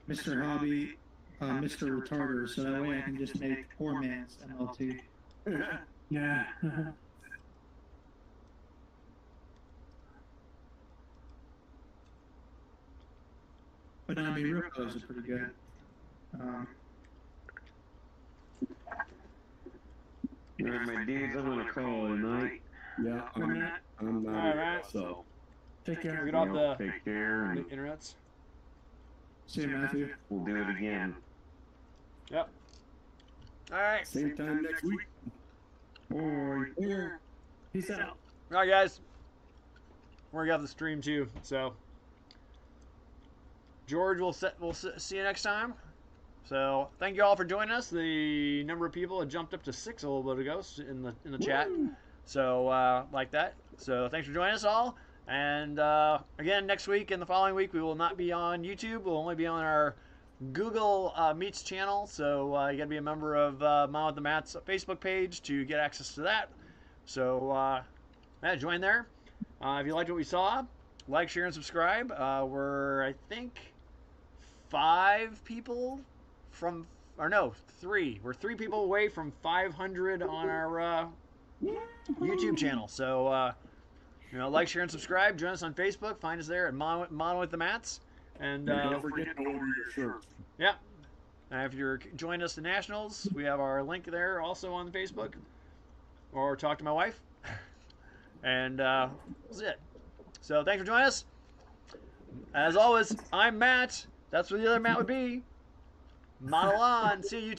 Mr. Hobby, Mr. Retarder, so that way I can just make poor man's MLT. Yeah. But I mean, real colors are pretty good. Alright, my dudes, I'm gonna call it a night. yeah, I'm not All right. so. Take care. Get off the Take care, and internets. See you, Matthew. we'll do it again. Yep. All right. Same time next week. Or Peace out. All right, guys. We're gonna have the stream too. So, George, we'll see you next time. So, thank you all for joining us. The number of people had jumped up to 6 a little bit ago in the chat. So, like that. So, thanks for joining us all. And again, next week and the following week, we will not be on YouTube. We'll only be on our Google Meets channel. So, you got to be a member of Mom with the Mats Facebook page to get access to that. So, join there. If you liked what we saw, like, share, and subscribe. We're, I think, 5 people from, or no, 3. We're 3 people away from 500 on our YouTube channel. So, like, share, and subscribe. Join us on Facebook. Find us there at Mom with the Mats. And Don't forget to order your shirt. yeah. And if you're joining us to Nationals, we have our link there also on Facebook. Or talk to my wife. And that's it. So thanks for joining us. As always, I'm Matt. That's where the other Matt would be. Model on. See you.